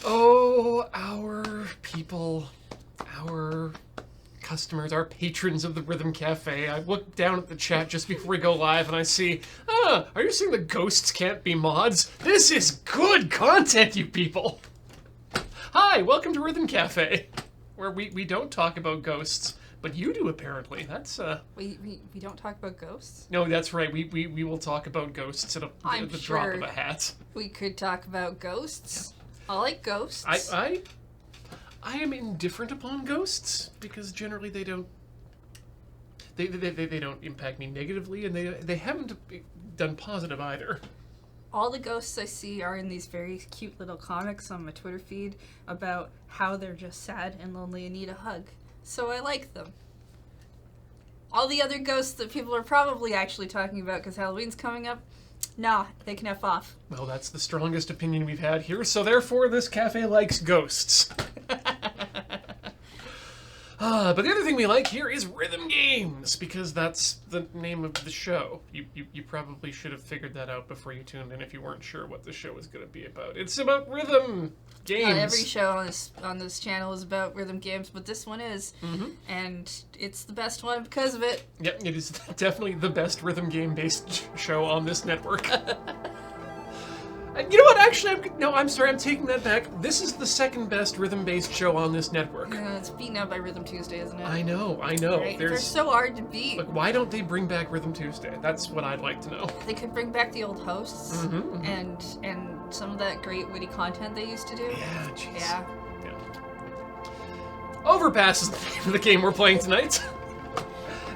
Oh, our people, our customers, our patrons of the Rhythm Cafe. I look down at the chat just before we go live and I see, are you saying the ghosts can't be mods? This is good content, you people. Hi, welcome to Rhythm Cafe, where we don't talk about ghosts, but you do apparently. That's We don't talk about ghosts? No, that's right. We will talk about ghosts at the drop of a hat. We could talk about ghosts. I like ghosts. I am indifferent upon ghosts because generally they don't impact me negatively, and they haven't done positive either. All the ghosts I see are in these very cute little comics on my Twitter feed about how they're just sad and lonely and need a hug. So I like them. All the other ghosts that people are probably actually talking about because Halloween's coming up, nah, they can F off. Well, that's the strongest opinion we've had here, so therefore this cafe likes ghosts. But the other thing we like here is rhythm games, because that's the name of the show. You probably should have figured that out before you tuned in if you weren't sure what the show was going to be about. It's about rhythm games. Not every show on this channel is about rhythm games, but this one is. Mm-hmm. And it's the best one because of it. Yep, it is definitely the best rhythm game-based show on this network. You know what? Actually, I'm sorry. I'm taking that back. This is the second best rhythm-based show on this network. It's beaten out by Rhythm Tuesday, isn't it? I know. Right? They're so hard to beat. Like, why don't they bring back Rhythm Tuesday? That's what I'd like to know. They could bring back the old hosts and some of that great witty content they used to do. Yeah, jeez. Yeah. Overpass is the name of the game we're playing tonight.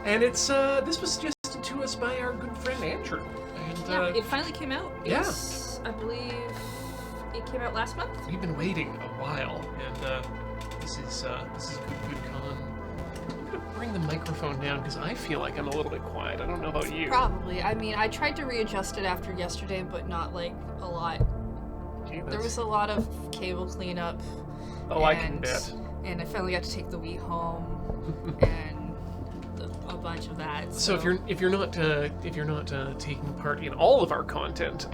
And it's this was suggested to us by our good friend Andrew. And it finally came out. Yeah. I believe it came out last month. We've been waiting a while, and this is good con. I'm gonna bring the microphone down because I feel like I'm a little bit quiet. I don't know about you. Probably. I mean, I tried to readjust it after yesterday, but not like a lot. Gee, there was a lot of cable cleanup. Oh, I can bet. And I finally got to take the Wii home, and a bunch of that. So if you're not taking part in all of our content,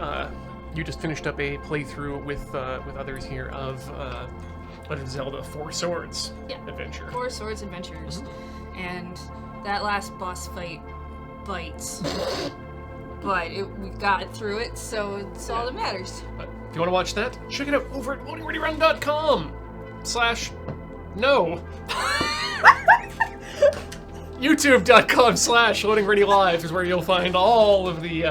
you just finished up a playthrough with others here of Legend of Zelda: Four Swords Adventure. Four Swords Adventures, and that last boss fight bites, but we got through it, so it's all that matters. But if you want to watch that, check it out over at loadingreadyrun.com/no. YouTube.com/LoadingReadyLive is where you'll find all of the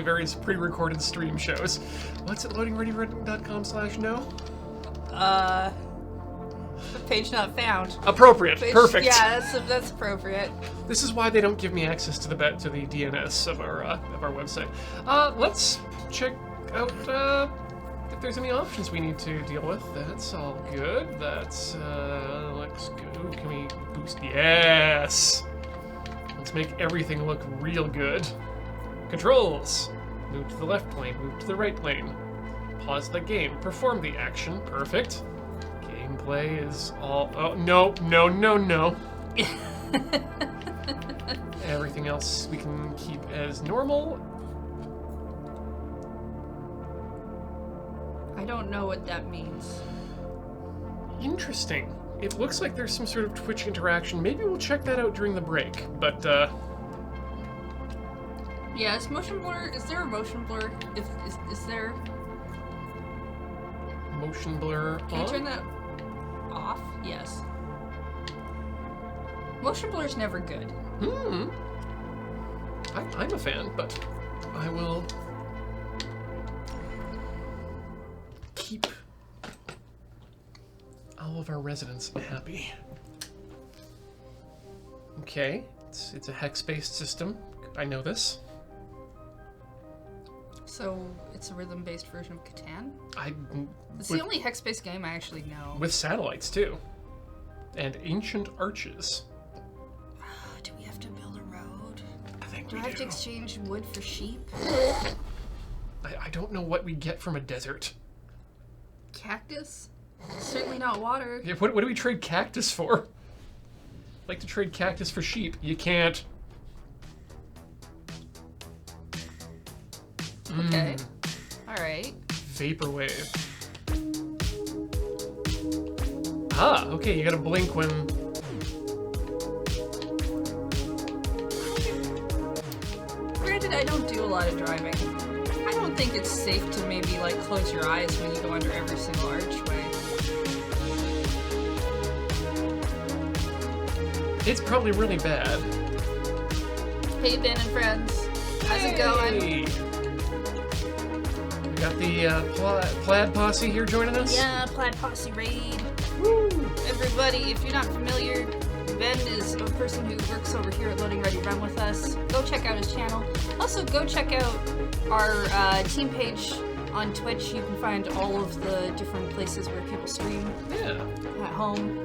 various pre-recorded stream shows. What's at loadingreadyrun.com/no? Page not found. Appropriate. Perfect. Yeah, that's appropriate. This is why they don't give me access to the DNS of our website. Let's check out if there's any options we need to deal with. That's all good. That's let's go. Can we boost? Yes. Let's make everything look real good. Controls. Move to the left plane. Move to the right plane. Pause the game. Perform the action. Perfect. Gameplay is all. Oh no. Everything else we can keep as normal. I don't know what that means. Interesting. It looks like there's some sort of Twitch interaction. Maybe we'll check that out during the break, but yeah, is motion blur? Is there a motion blur? Is there motion blur? Can you turn that off? Yes. Motion blur's never good. I'm a fan, but I will keep all of our residents happy. Okay, it's a hex-based system. I know this. So it's a rhythm-based version of Catan? It's the only hex-based game I actually know. With satellites, too. And ancient arches. Do we have to build a road? I think do we I have to exchange wood for sheep? I don't know what we get from a desert. Cactus? Certainly not water. Yeah, what do we trade cactus for? I'd like to trade cactus for sheep. You can't. Okay. Alright. Vaporwave. Ah, okay, you gotta blink when... Granted, I don't do a lot of driving. I don't think it's safe to maybe, like, close your eyes when you go under every single archway. It's probably really bad. Hey, Ben and friends. How's it going? We got the Plaid Posse here joining us. Yeah, Plaid Posse Raid. Woo! Everybody, if you're not familiar, Ben is a person who works over here at Loading Ready Run with us. Go check out his channel. Also, go check out our team page on Twitch. You can find all of the different places where people stream Yeah. at home.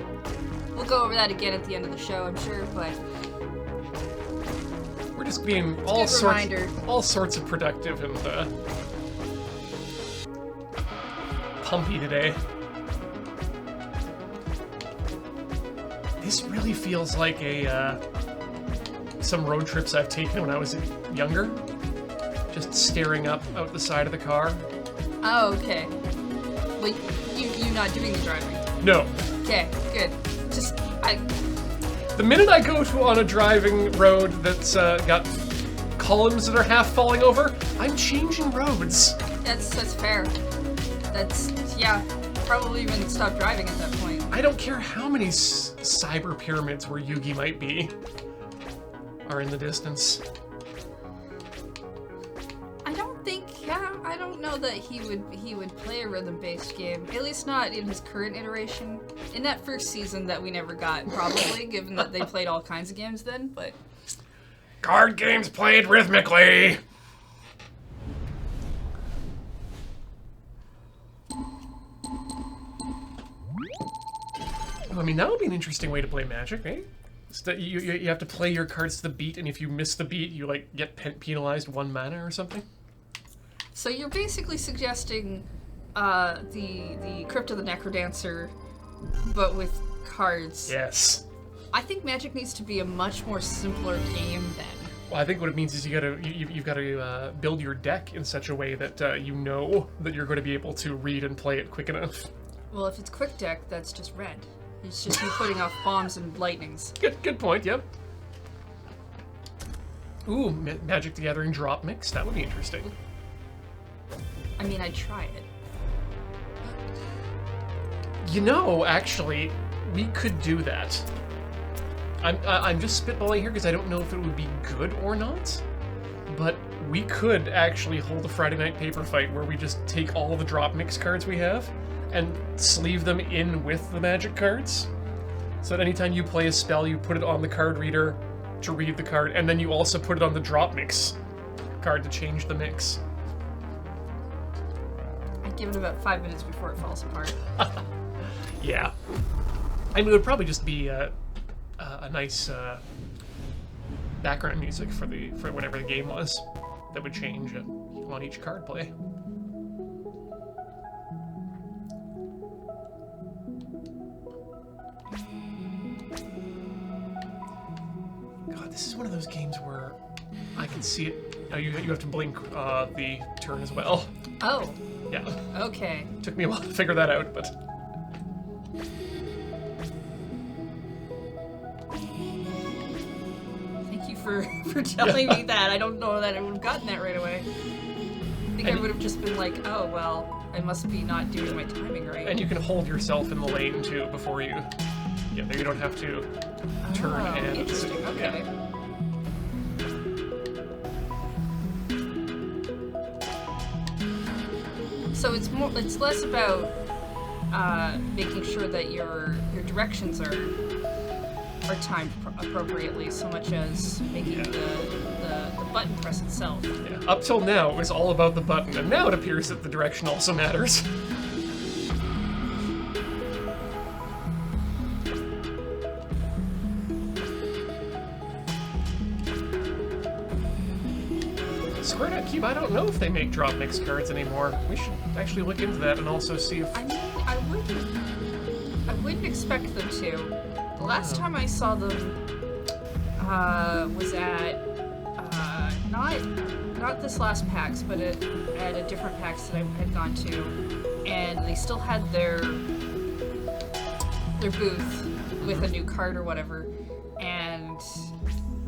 We'll go over that again at the end of the show, I'm sure, but We're just being all sorts of productive and pumpy today. This really feels like some road trips I've taken when I was younger. Just staring up out the side of the car. oh, okay. Wait, you not doing the driving? No. Okay, good. Just The minute I go on a driving road that's got columns that are half falling over, I'm changing roads. that's fair. Yeah. Probably even stop driving at that point. I don't care how many cyber pyramids where Yugi might be are in the distance. I don't know that he would play a rhythm-based game. At least not in his current iteration. In that first season that we never got, probably, given that they played all kinds of games then, but... Card games played rhythmically! I mean, that would be an interesting way to play Magic, eh? So that you have to play your cards to the beat, and if you miss the beat, you, like, get penalized 1 mana or something? So you're basically suggesting the Crypt of the Necrodancer, but with cards. Yes. I think Magic needs to be a much more simpler game then. Well, I think what it means is you've got to build your deck in such a way that you know that you're going to be able to read and play it quick enough. Well, if it's quick deck, that's just red. It's just you putting off bombs and lightnings. Good point, yep. Ooh, Magic the Gathering drop mix, that would be interesting. I mean, I'd try it. You know, actually, we could do that. I'm just spitballing here because I don't know if it would be good or not, but we could actually hold a Friday night paper fight where we just take all the drop mix cards we have and sleeve them in with the Magic cards. So that anytime you play a spell, you put it on the card reader to read the card, and then you also put it on the drop mix card to change the mix. I'd give it about 5 minutes before it falls apart. Yeah. I mean, it would probably just be a nice background music for whatever the game was that would change on each card play. God, this is one of those games where I can see it. You have to blink the turn as well. Oh. Yeah. Okay. Took me a while to figure that out, but... Thank you for telling me that. I don't know that I would have gotten that right away. I think I would have just been like, oh, well, I must be not doing my timing right. And you can hold yourself in the lane, too, before you get there. You don't have to turn and... Interesting, okay. Yeah. So it's less about making sure that your directions are timed appropriately, so much as making the button press itself. Yeah. Up till now, it was all about the button, and now it appears that the direction also matters. Square Nut Cube, I don't know if they make drop mix cards anymore. We should actually look into that and also see if... I mean, I wouldn't expect them to. The last time I saw them was at not this last PAX, but at a different PAX that I had gone to, and they still had their their booth with a new card or whatever, and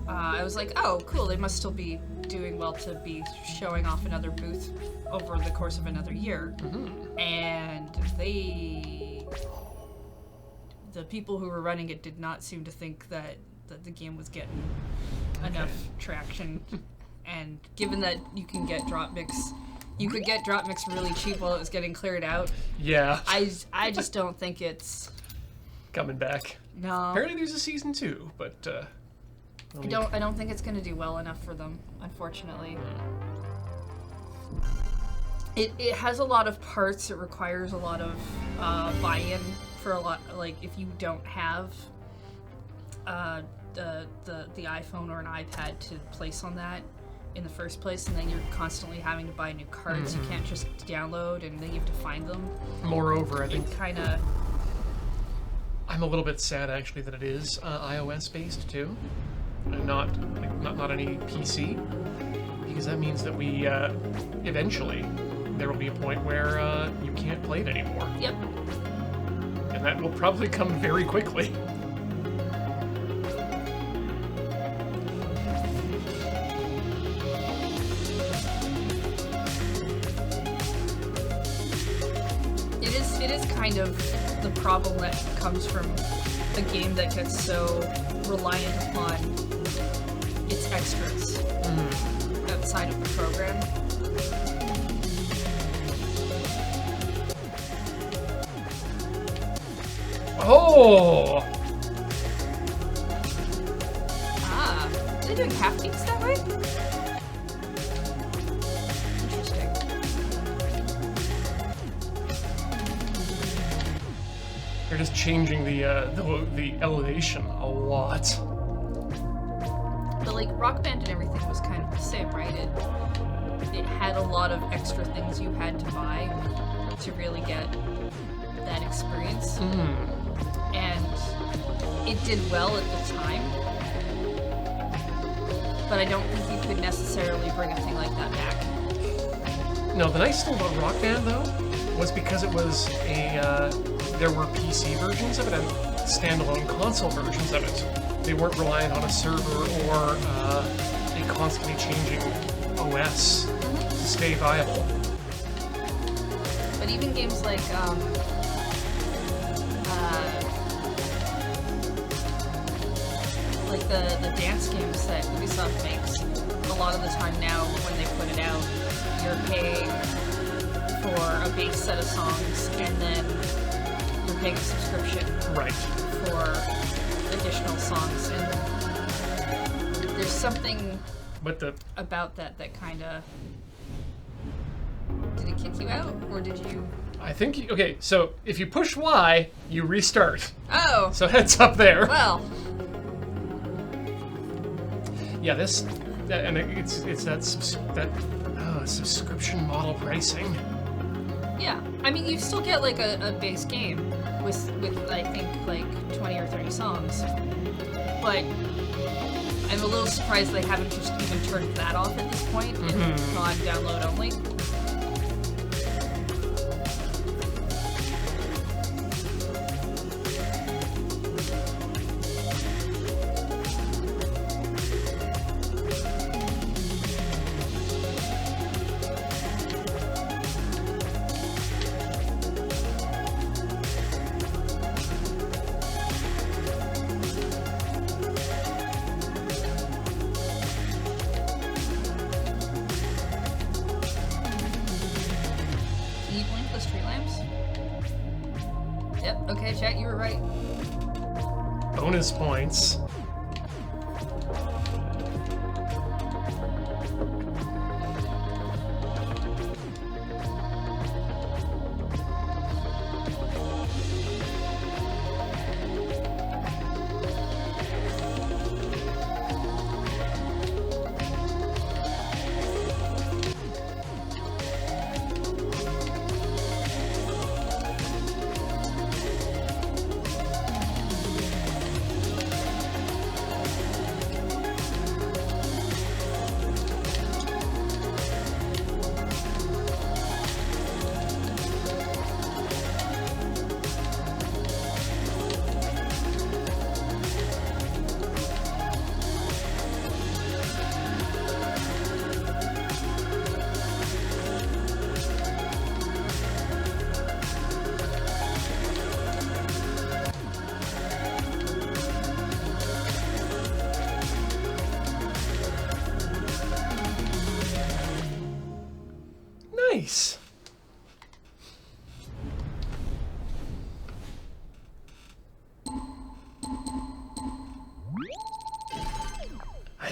I was like, oh, cool, they must still be doing well to be showing off another booth over the course of another year. Mm-hmm. And the people who were running it did not seem to think that the game was getting enough traction. And given that you can get drop mix, you could get drop mix really cheap while it was getting cleared out. Yeah. I just don't think it's coming back. No. Apparently there's a season 2, but I don't think it's gonna do well enough for them, unfortunately. It has a lot of parts. It requires a lot of buy-in for a lot. Like if you don't have the iPhone or an iPad to place on that in the first place, and then you're constantly having to buy new cards. You can't just download, and then you have to find them. Moreover, I think kind of. I'm a little bit sad actually that it is iOS based too, and not any PC, because that means that we eventually there will be a point where you can't play it anymore. Yep. And that will probably come very quickly. It is kind of the problem that comes from a game that gets so reliant upon its extras outside of the program. Oh! Ah, they're doing half beats that way? Interesting. They're just changing the elevation a lot. But like Rock Band and everything was kind of the same, right? It had a lot of extra things you had to buy to really get that experience. And it did well at the time, but I don't think you could necessarily bring a thing like that back. No, the nice thing about Rock Band though was because it was there were PC versions of it and standalone console versions of it. They weren't reliant on a server or a constantly changing OS to stay viable. But even games like the dance games that Ubisoft makes, a lot of the time now when they put it out, you're paying for a base set of songs and then you're paying a subscription for additional songs. And there's something about that kind of... Did it kick you out, or did you... I think, okay, so if you push Y, you restart. Oh! So heads up there. Well... Yeah, it's that subscription model pricing. Yeah, I mean, you still get like a base game with I think like 20 or 30 songs, but I'm a little surprised they haven't just even turned that off at this point and gone download only. Okay, chat, you were right. Bonus points.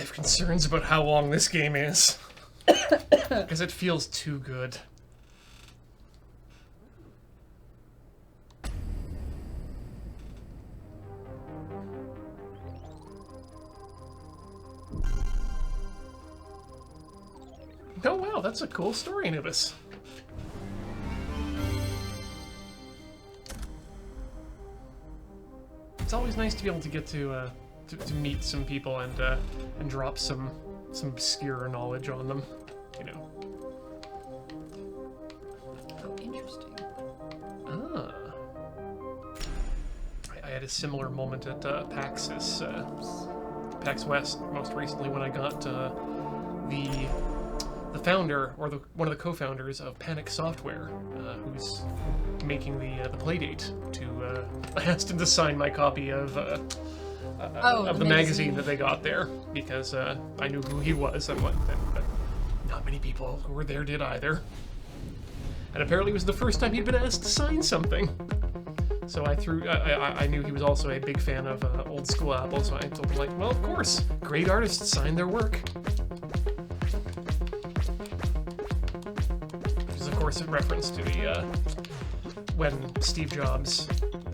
have concerns about how long this game is. Because it feels too good. Oh wow, that's a cool story, Anubis. It's always nice to be able to get to meet some people and drop some obscure knowledge on them, you know. Oh, interesting. Ah. I had a similar moment at PAX PAX West most recently when I got the founder, or one of the co-founders of Panic Software, who's making the playdate to I asked him to sign my copy of the magazine that they got there, because I knew who he was, and not many people who were there did either. And apparently it was the first time he'd been asked to sign something. So I knew he was also a big fan of old school Apple, so I told him, like, well, of course, great artists sign their work. Which is, of course, a reference to the when Steve Jobs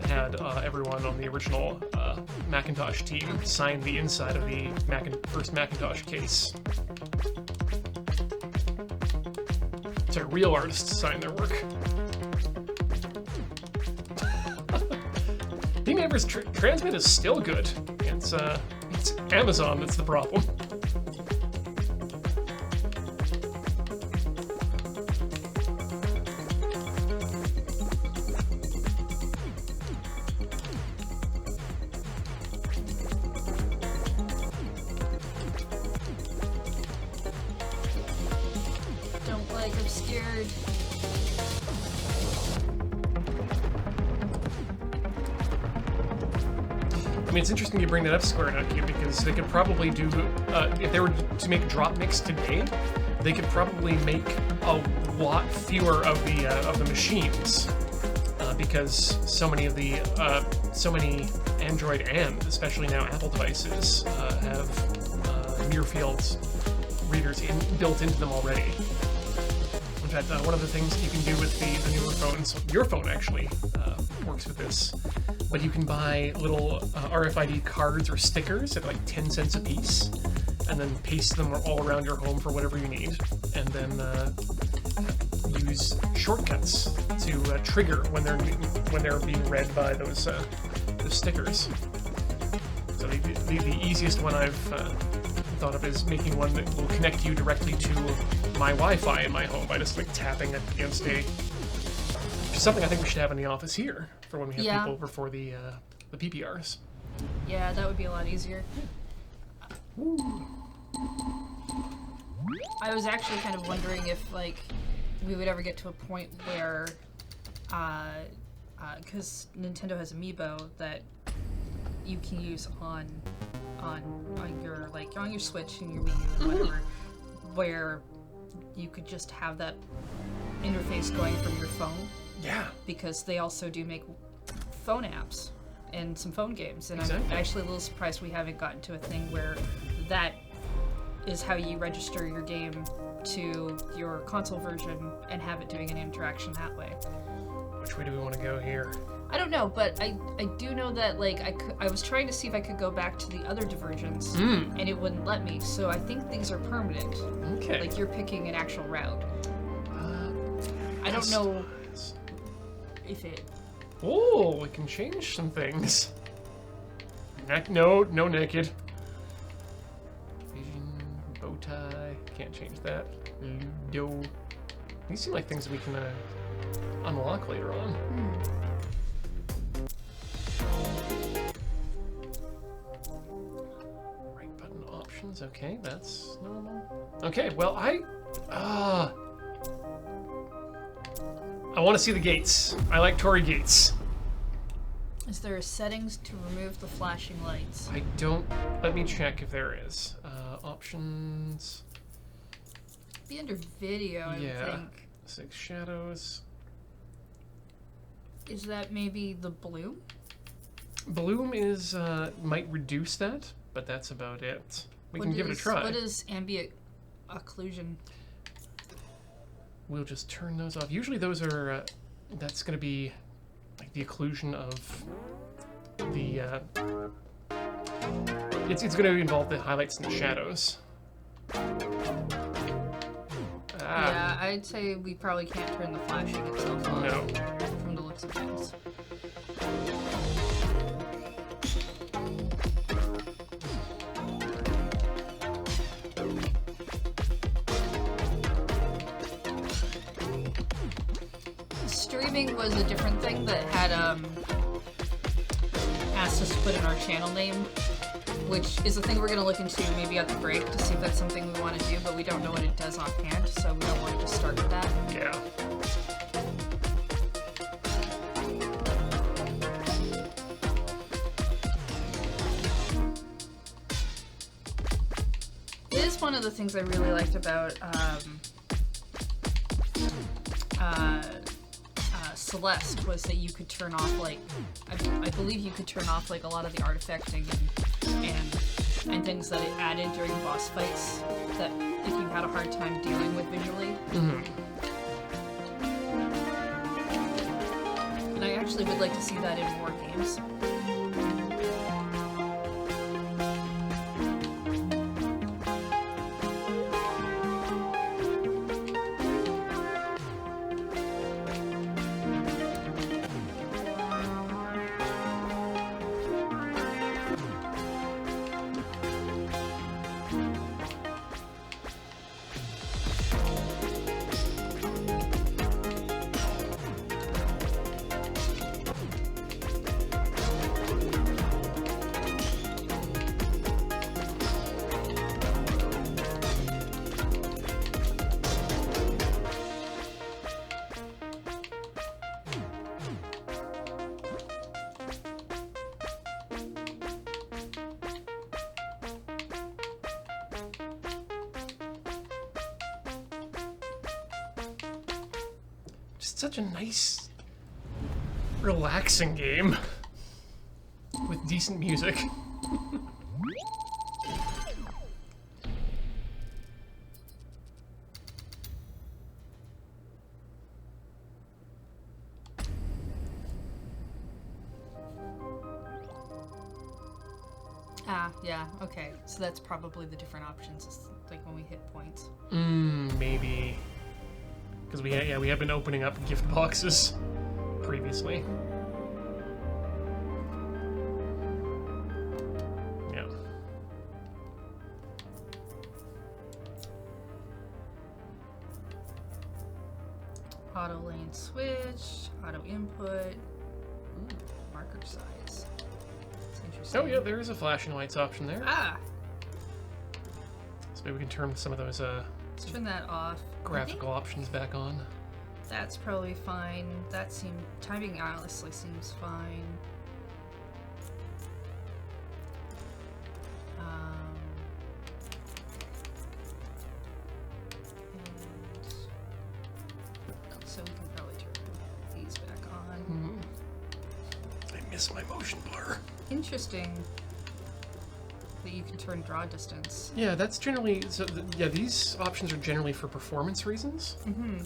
had everyone on the original Macintosh team sign the inside of the first Macintosh case. So real artists sign their work. Beamhaver's transmit is still good. It's Amazon that's the problem. Don't like obscured. I mean, it's interesting you bring that up, Square Enix, because they could probably do, if they were to make drop mix today, they could probably make a lot fewer of the machines, because so many Android and especially now Apple devices have near field readers built into them already. In fact, one of the things you can do with the newer phones, your phone actually works with this, but you can buy little RFID cards or stickers at like 10 cents a piece, and then paste them all around your home for whatever you need, and then use shortcuts to trigger when they're being read by those stickers. So the easiest one I've thought of is making one that will connect you directly to my Wi-Fi in my home by just like tapping it against which is something I think we should have in the office here for when we have people over for the PPRs. Yeah, that would be a lot easier. I was actually kind of wondering if, like, we would ever get to a point where, because Nintendo has Amiibo that you can use on your, like, on your Switch and your Wii U and whatever, where you could just have that interface going from your phone. Yeah. Because they also do make phone apps and some phone games, and exactly. I'm actually a little surprised we haven't gotten to a thing where that is how you register your game to your console version and have it doing an interaction that way. Which way do we want to go here? I don't know, but I do know that, like, I was trying to see if I could go back to the other diversions, and it wouldn't let me, so I think these are permanent. Okay. Like, you're picking an actual route. I don't know if it... Oh, we can change some things. No naked. Vision, bow tie, can't change that. Ludo. These seem like things that we can unlock later on. Right button options, okay, that's normal. Okay, well I want to see the gates. I like Torii gates. Is there settings to remove the flashing lights? I don't... Let me check if there is. Options... Be under video, I would think. 6 shadows. Is that maybe the bloom? Bloom is, might reduce that, but that's about it. we can give it a try. What is ambient occlusion? We'll just turn those off. Usually those are, that's going to be like the occlusion of the, it's going to involve the highlights and the shadows. Yeah, I'd say we probably can't turn the flashing itself on. No. From the looks of things. Streaming was a different thing that had asked us to put in our channel name, which is a thing we're going to look into maybe at the break to see if that's something we want to do, but we don't know what it does offhand, so we don't want to just start with that. Yeah. It is one of the things I really liked about Celeste was that you could turn off, like, I believe you could turn off like a lot of the artifacting and things that it added during boss fights that if you had a hard time dealing with visually. Mm-hmm. And I actually would like to see that in more games. Just such a nice, relaxing game with decent music. Ah, yeah, okay. So that's probably the different options, is, like when we hit points. Maybe. Because we have been opening up gift boxes previously. Yeah. Auto lane switch, auto input, marker size. That's interesting. Oh yeah, there is a flashing lights option there. Ah! So maybe we can turn some of those Let's turn that off. graphical options back on. That's probably fine. That timing honestly seems fine. So we can probably turn these back on. I miss my motion blur. Interesting that you can turn draw distance. Yeah, that's generally yeah. These options are generally for performance reasons. Mm-hmm.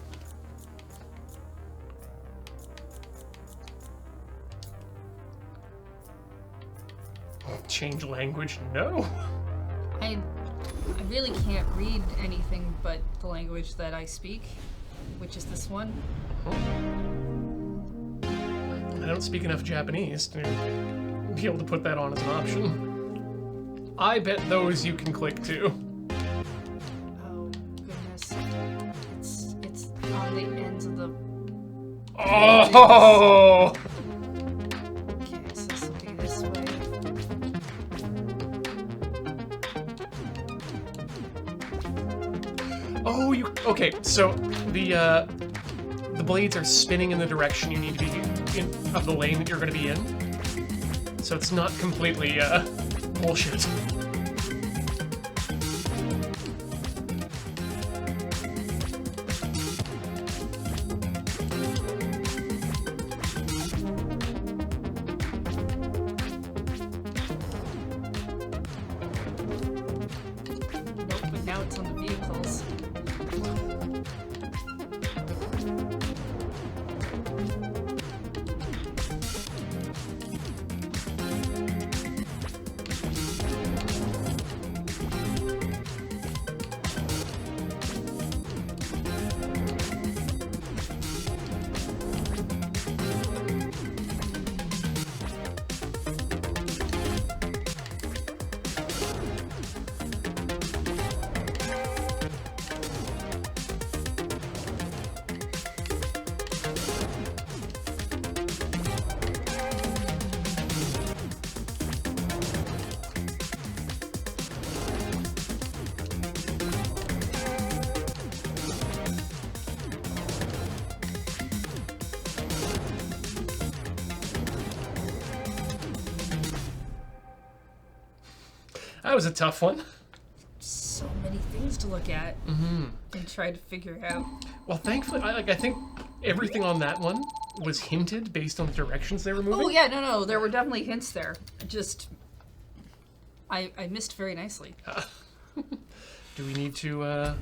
Change language? No. I really can't read anything but the language that I speak, which is this one. I don't speak enough Japanese to be able to put that on as an option. I bet those you can click to. Oh goodness, it's on the ends of the. Oh! Okay, so this will be this way. Oh, you okay? So the blades are spinning in the direction you need to be in of the lane that you're going to be in. So it's not completely bullshit. notes on the vehicles. That was a tough one. So many things to look at and try to figure out. Well, thankfully, I think everything on that one was hinted based on the directions they were moving. Oh yeah, no, there were definitely hints there. I missed very nicely. Do we need to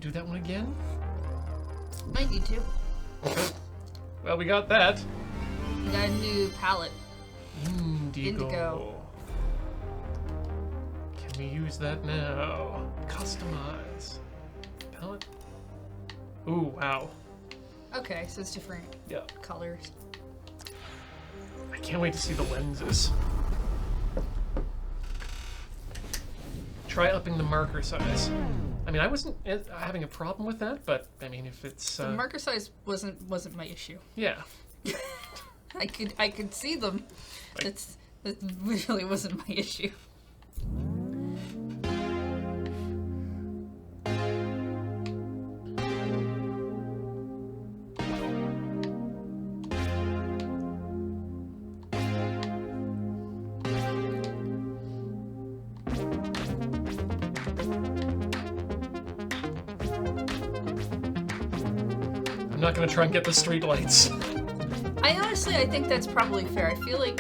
do that one again? Might need to. Well, we got that. We got a new palette. Indigo. Can we use that now? Customize. Palette. Ooh, wow. Okay, so it's different colors. I can't wait to see the lenses. Try upping the marker size. I mean, I wasn't having a problem with that, but I mean, if it's The marker size wasn't my issue. yeah. I could see them. Like- That really wasn't my issue. I'm not gonna try and get the street lights. I think that's probably fair. I feel like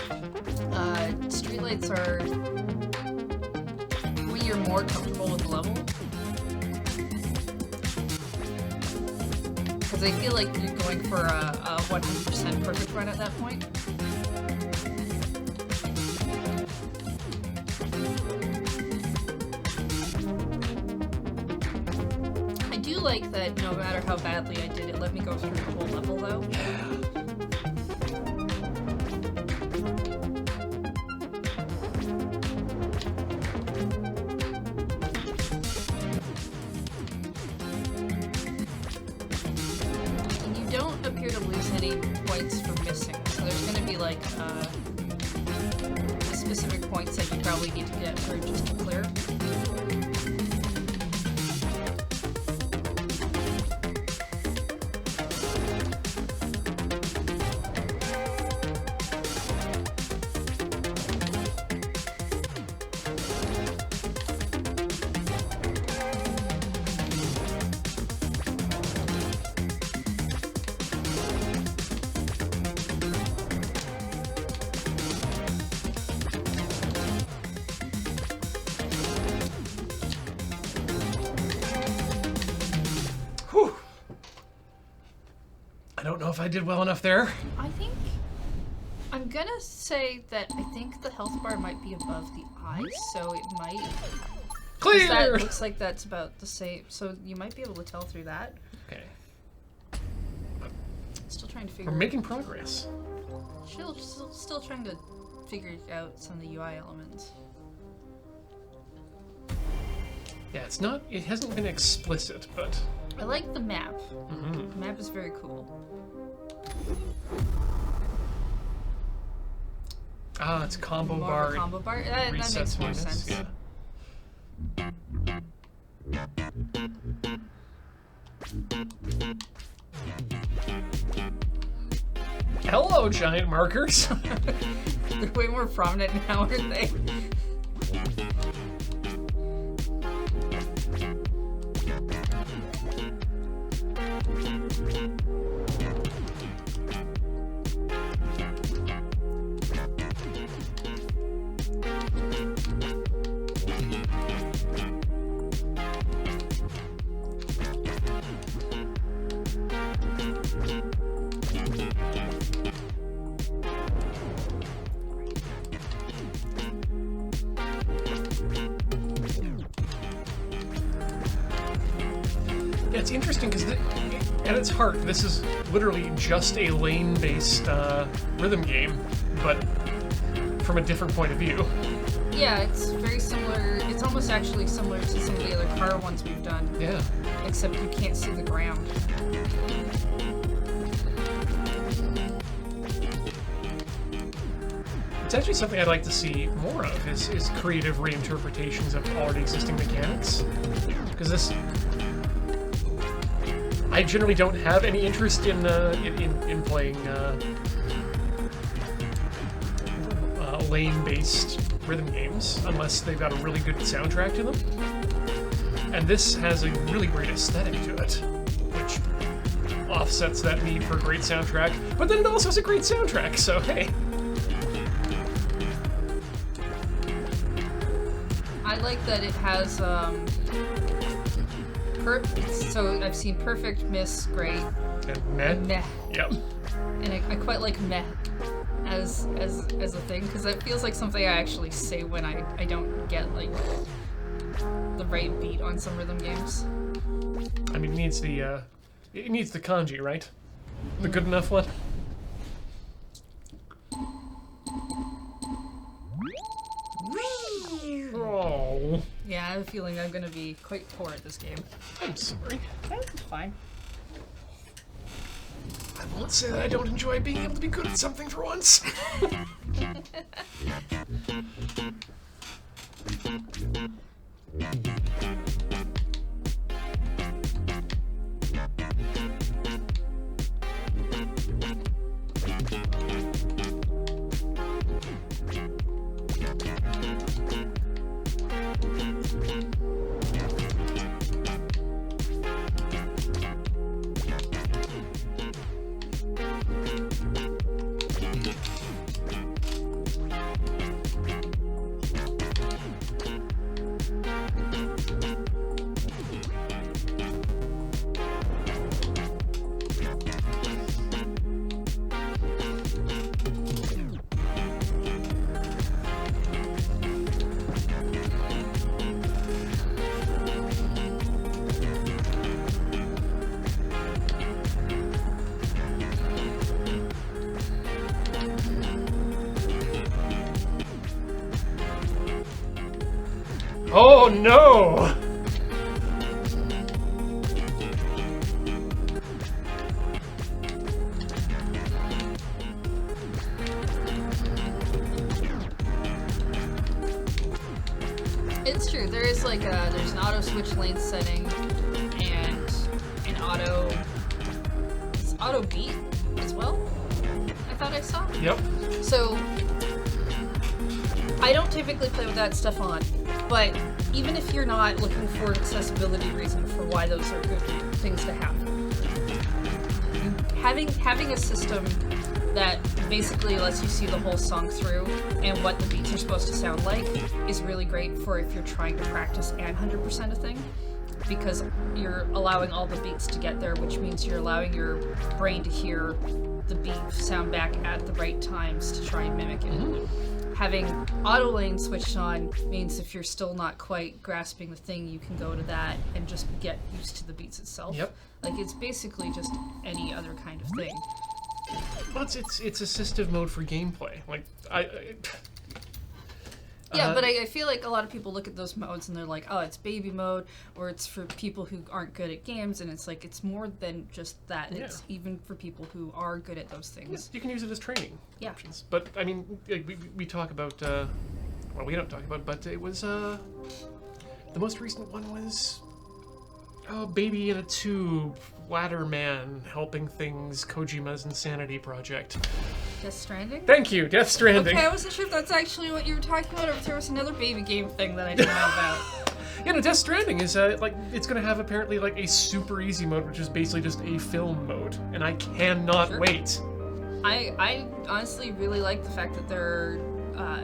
streetlights are when you're more comfortable with the level. Because I feel like you're going for a 100% perfect run at that point. I do like that no matter how badly I did, it let me go through the whole level though. And you don't appear to lose any points for missing, so there's going to be like specific points that you probably need to get for just to clear. Whew. I don't know if I did well enough there. I'm gonna say that I think the health bar might be above the eyes, so it might. 'Cause Clear! that looks like that's about the same, so you might be able to tell through that. Okay. Still trying to figure. We're making progress. Still trying to figure out some of the UI elements. Yeah, it hasn't been explicit, but I like the map. The map is very cool. ah, it's combo More bar. of a combo bar. That makes resets more units, sense. yeah. Hello, giant markers. They're way more prominent now, aren't they? It's interesting because at its heart, this is literally just a lane-based rhythm game, but from a different point of view. Yeah, it's very similar. It's almost actually similar to some of the other car ones we've done. Yeah. Except you can't see the ground. It's actually something I'd like to see more of, is creative reinterpretations of already existing mechanics. Because this... I generally don't have any interest in playing lane-based rhythm games, unless they've got a really good soundtrack to them. And this has a really great aesthetic to it, which offsets that need for a great soundtrack, but then it also has a great soundtrack, so hey. I like that it has, so I've seen perfect, miss, great, And meh. meh. Yep. And I quite like meh as a thing, because it feels like something I actually say when I don't get, like, the right beat on some rhythm games. I mean, it needs the kanji, right? The good enough one? Oh. Yeah, I have a feeling I'm gonna be quite poor at this game. I'm sorry. That's fine. I won't say that I don't enjoy being able to be good at something for once. Oh no! It's true. There is like there's an auto switch lane setting and an auto beat as well. I thought I saw. Yep. So I don't typically play with that stuff on, but even if you're not looking for an accessibility reason for why those are good things to have, having a system that basically lets you see the whole song through and what the beats are supposed to sound like is really great for if you're trying to practice and 100% a thing, because you're allowing all the beats to get there, which means you're allowing your brain to hear the beat sound back at the right times to try and mimic it. Mm-hmm. Having auto lane switched on means if you're still not quite grasping the thing, you can go to that and just get used to the beats itself. Yep. Like, it's basically just any other kind of thing. Well, it's assistive mode for gameplay. Like Yeah, but I feel like a lot of people look at those modes and they're like, oh, it's baby mode, or it's for people who aren't good at games, and it's like, it's more than just that. Yeah. It's even for people who are good at those things. you can use it as training Yeah. options. But I mean, we talk about well, we don't talk about, but it was the most recent one was Baby in a Tube, Ladder Man helping things, Kojima's Insanity Project. Death Stranding? Thank you, Death Stranding. Okay, I wasn't sure if that's actually what you were talking about, or if there was another baby game thing that I didn't know about. Yeah, no, Death Stranding is like, it's gonna have apparently like a super easy mode, which is basically just a film mode, and I cannot Sure. wait. I honestly really like the fact that there are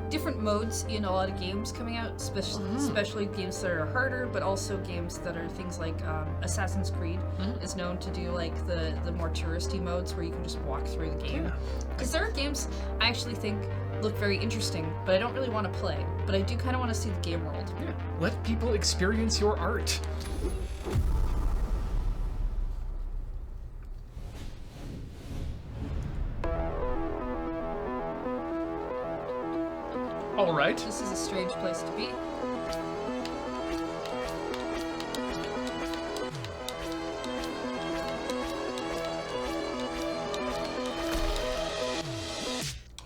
different modes in a lot of games coming out, especially games that are harder, but also games that are things like Assassin's Creed is known to do like the more touristy modes where you can just walk through the game. Because there are games I actually think look very interesting, but I don't really want to play. But I do kind of want to see the game world. Yeah. Let people experience your art. All right. This is a strange place to be.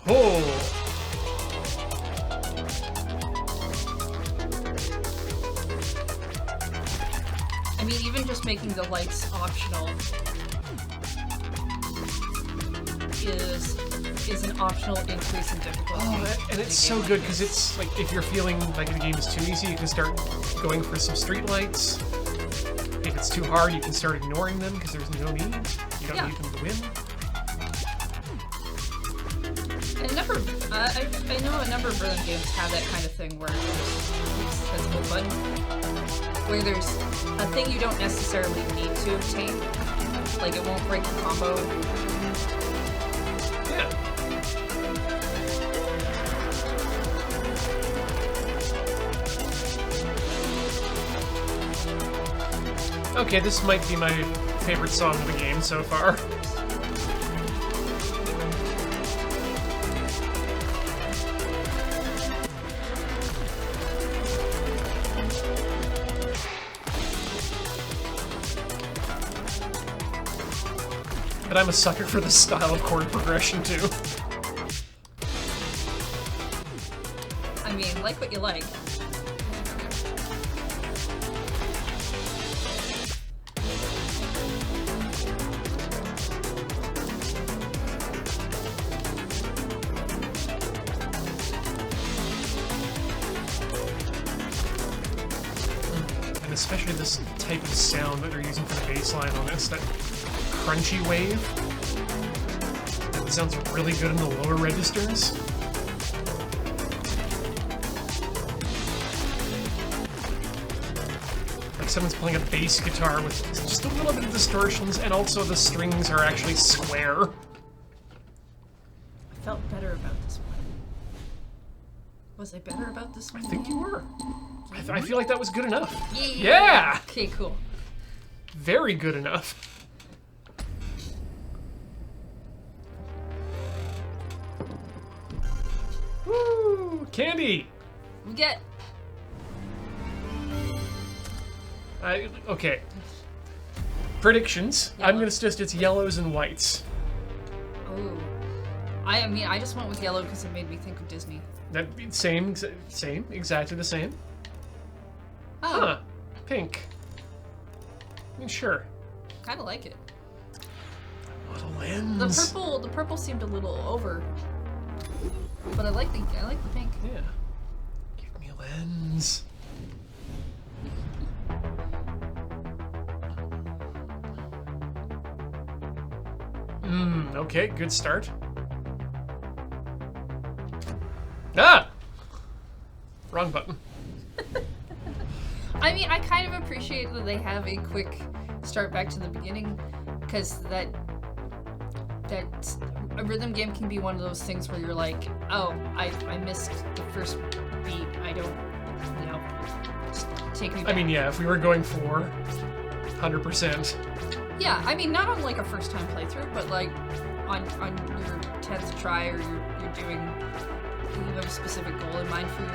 Oh. I mean, even just making the lights optional is an optional increase in difficulty. Oh, and it's so good because it's like if you're feeling like the game is too easy, you can start going for some street lights. If it's too hard, you can start ignoring them because there's no need. You don't need them to win. And I know a number of rhythm games have that kind of thing where there's a sensible button, where there's a thing you don't necessarily need to obtain, like it won't break the combo. Yeah. Okay, this might be my favorite song of the game so far. But I'm a sucker for this style of chord progression, too. I mean, like what you like. And especially this type of sound that they're using for the bass line on this, that crunchy wave. That sounds really good in the lower registers. Like someone's playing a bass guitar with just a little bit of distortions, and also the strings are actually square. I felt better about this one. Was I better about this one? I think you were. I feel like that was good enough. Yeah! Okay, cool. Very good enough. Woo! Candy! We get... Okay. Predictions. Yellow. I'm gonna suggest it's yellows and whites. Ooh. I mean, I just went with yellow because it made me think of Disney. Same, exactly the same. Oh. Huh. Pink. I mean, sure. Kind of like it. What a lens. The purple seemed a little over, but I like the pink. Yeah. Give me a lens. Okay, good start. Ah! Wrong button. I mean, I kind of appreciate that they have a quick start back to the beginning, because that a rhythm game can be one of those things where you're like, oh, I missed the first beat. I don't, just take me back. I mean, yeah, if we were going for 100%. Yeah, I mean, not on like a first time playthrough, but like on your 10th try, or you're doing, you have a specific goal in mind for your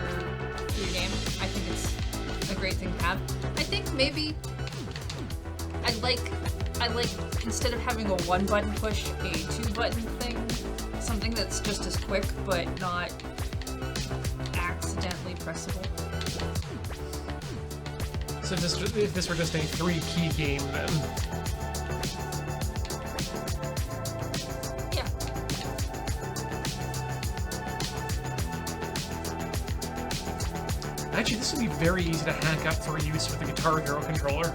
game. I think it's a great thing to have. I think maybe I like instead of having a 1-button push, a 2-button thing, something that's just as quick but not accidentally pressable. So if this were just a 3-key game, then... Yeah. Actually, this would be very easy to hack up for use with the Guitar Hero controller.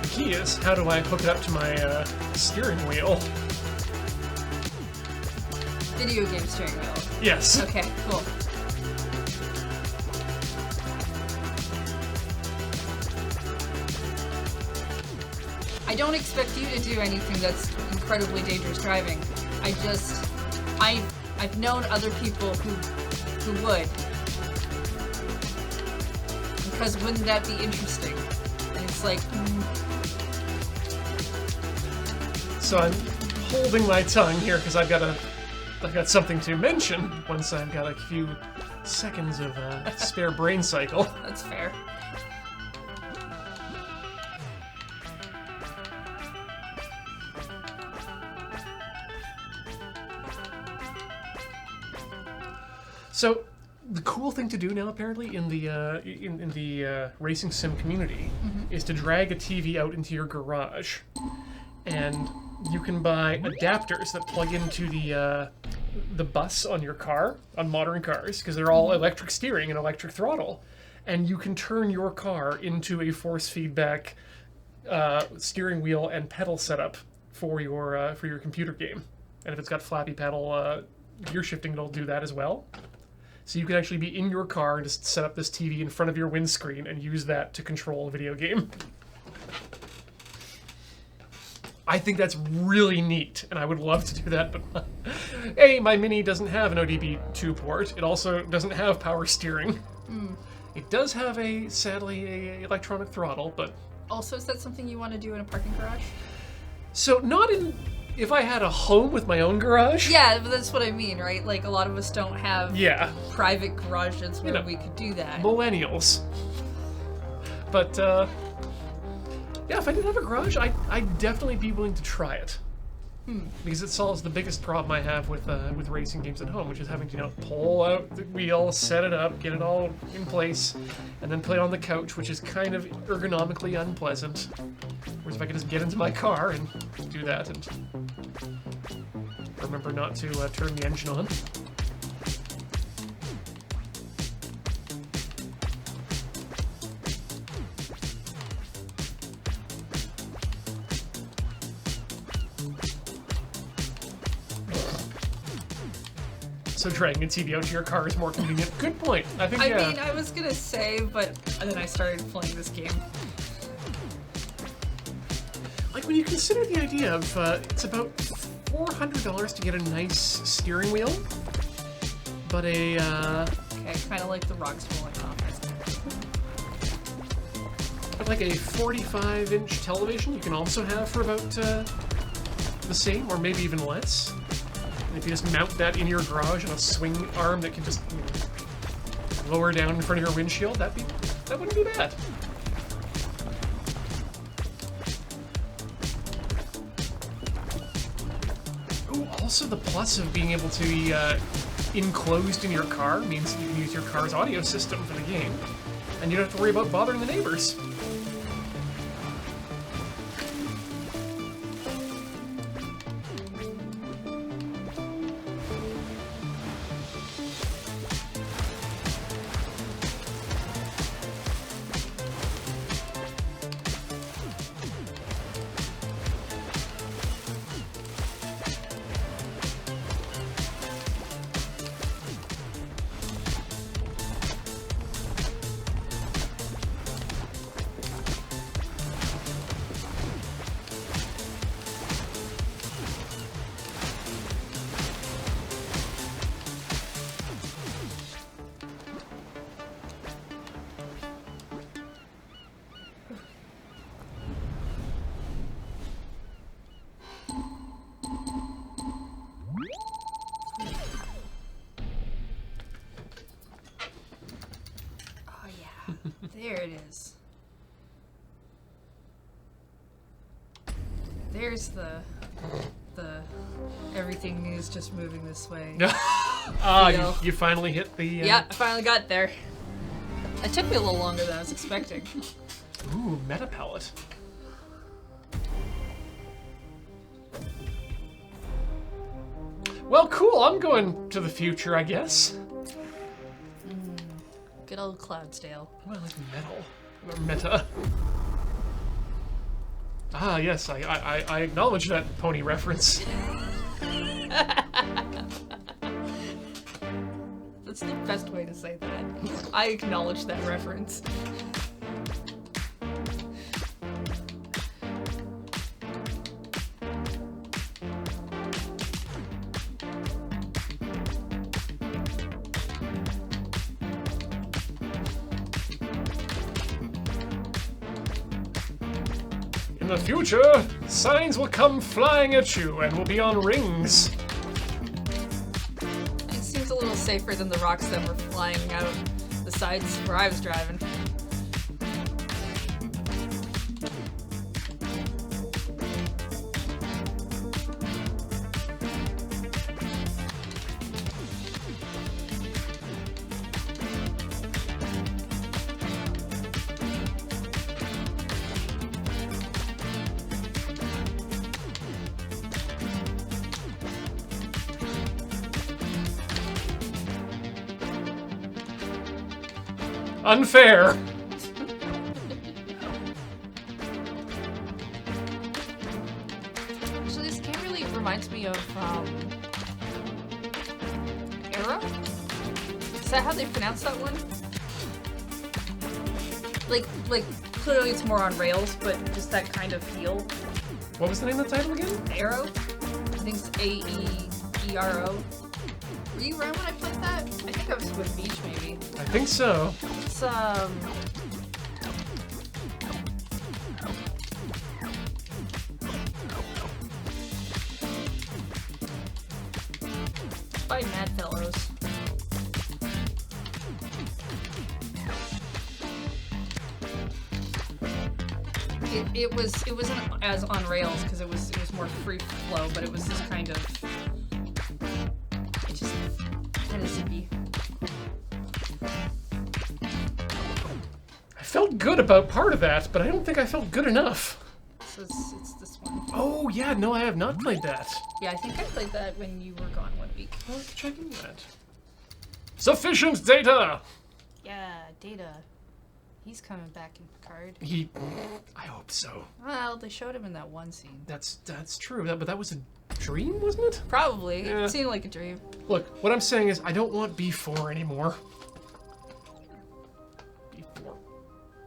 The key is, how do I hook it up to my steering wheel? Video game steering wheel. Yes. Okay, cool. I don't expect you to do anything that's incredibly dangerous driving. I've known other people who would. Because wouldn't that be interesting? And it's like, So I'm holding my tongue here because I've got something to mention once I've got a few seconds of spare brain cycle. That's fair. So, the cool thing to do now, apparently, in the racing sim community, is to drag a TV out into your garage, and you can buy adapters that plug into the bus on your car, on modern cars, because they're all electric steering and electric throttle, and you can turn your car into a force feedback steering wheel and pedal setup for your computer game. And if it's got flappy pedal gear shifting, it'll do that as well. So you can actually be in your car and just set up this TV in front of your windscreen and use that to control a video game. I think that's really neat, and I would love to do that, but A, my Mini doesn't have an ODB2 port. It also doesn't have power steering. It does have, sadly, a electronic throttle, but... Also, is that something you want to do in a parking garage? So, not in... If I had a home with my own garage? Yeah, but that's what I mean, right? Like, a lot of us don't have private garages where we could do that. Millennials. But, yeah, if I didn't have a garage, I'd definitely be willing to try it. Because it solves the biggest problem I have with racing games at home, which is having to, pull out the wheel, set it up, get it all in place, and then play it on the couch, which is kind of ergonomically unpleasant. Whereas if I could just get into my car and do that, and remember not to turn the engine on. So dragging a TV out to your car is more convenient. Good point. I mean, I was gonna say, but then I started playing this game. Like, when you consider the idea of, it's about $400 to get a nice steering wheel, but Okay, kind of like the rocks rolling off. But like a 45-inch television you can also have for about the same, or maybe even less. And if you just mount that in your garage on a swing arm that can just lower down in front of your windshield, that wouldn't be bad. Ooh, also the plus of being able to be enclosed in your car means you can use your car's audio system for the game, and you don't have to worry about bothering the neighbors. There it is. There's the everything is just moving this way. You finally hit the... Yeah, I finally got there. It took me a little longer than I was expecting. Ooh, meta palette. Well, cool. I'm going to the future, I guess. Good old Cloudsdale. Oh, I like metal. Or meta. Ah, yes, I acknowledge that pony reference. That's the best way to say that. I acknowledge that reference. the future, signs will come flying at you and will be on rings. It seems a little safer than the rocks that were flying out the sides where I was driving. Unfair. Actually, this game really reminds me of Arrow? Is that how they pronounce that one? Like clearly it's more on rails, but just that kind of feel. What was the name of the title again? Arrow? I think it's A-E-E-R-O. Were you around when I played that? I think I was with Beach, maybe. I think so. It's, by Mad Fellows. It wasn't as on rails because it was more free flow, but it was this kind of zippy. I felt good about part of that, but I don't think I felt good enough. So it's this one. Oh yeah, no, I have not played that. Yeah, I think I played that when you were gone 1 week. I'll have to check into that. Sufficient data! Yeah, Data. He's coming back in Picard. I hope so. Well, they showed him in that one scene. That's true, but that was a dream, wasn't it? Probably. Yeah. It seemed like a dream. Look, what I'm saying is I don't want B4 anymore. B4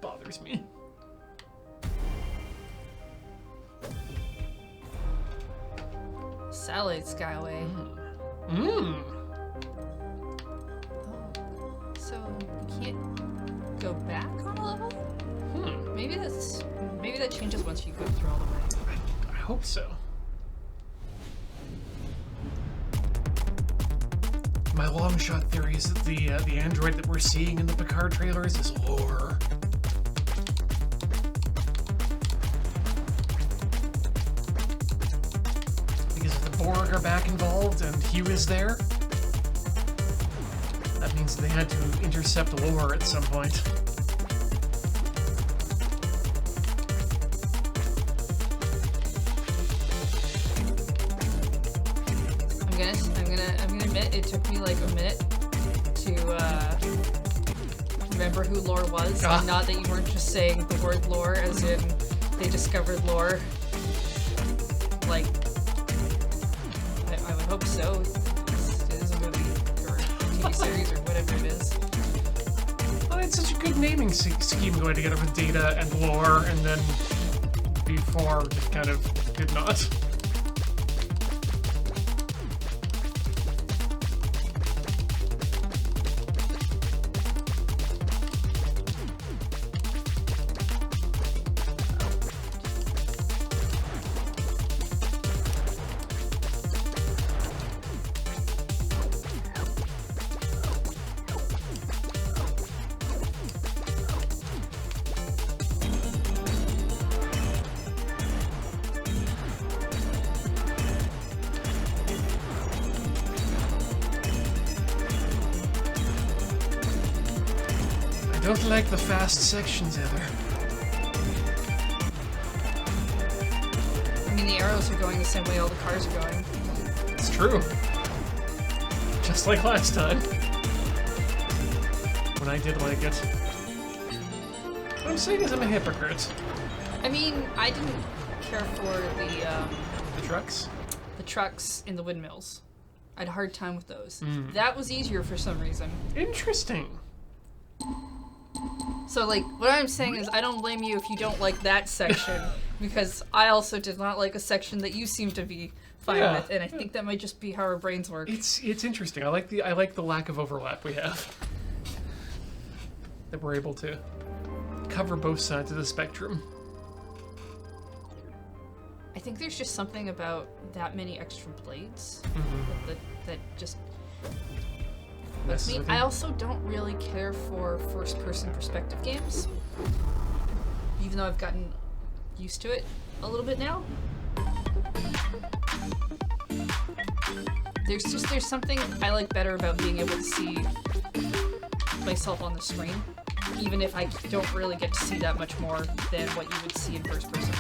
bothers me. Satellite Skyway. Mmm. Oh, so you can't go back on a level? Maybe that changes once you go through all the way. I hope so. My long shot theory is that the android that we're seeing in the Picard trailers is lore. Because if the Borg are back involved and Hugh is there, that means they had to intercept lore at some point. I'm gonna admit it took me like a minute to remember who lore was, and not that you weren't just saying the word lore as in they discovered lore. Like, I would hope so. It is a movie or a TV series or whatever it is. Well, it's such a good naming scheme going together with Data and lore, and then B4 just kind of did not. I don't like the fast sections either. I mean, the arrows are going the same way all the cars are going. It's true. Just like last time. When I did like it. What I'm saying is I'm a hypocrite. I mean, I didn't care for The trucks? the trucks in the windmills. I had a hard time with those. That was easier for some reason. Interesting. So, like, what I'm saying is I don't blame you if you don't like that section, because I also did not like a section that you seem to be fine with, and I think that might just be how our brains work. It's interesting. I like the lack of overlap we have. That we're able to cover both sides of the spectrum. think there's just something about that many extra blades that just bugs me. I also don't really care for first-person perspective games, even though I've gotten used to it a little bit now. There's something I like better about being able to see myself on the screen, even if I don't really get to see that much more than what you would see in first person.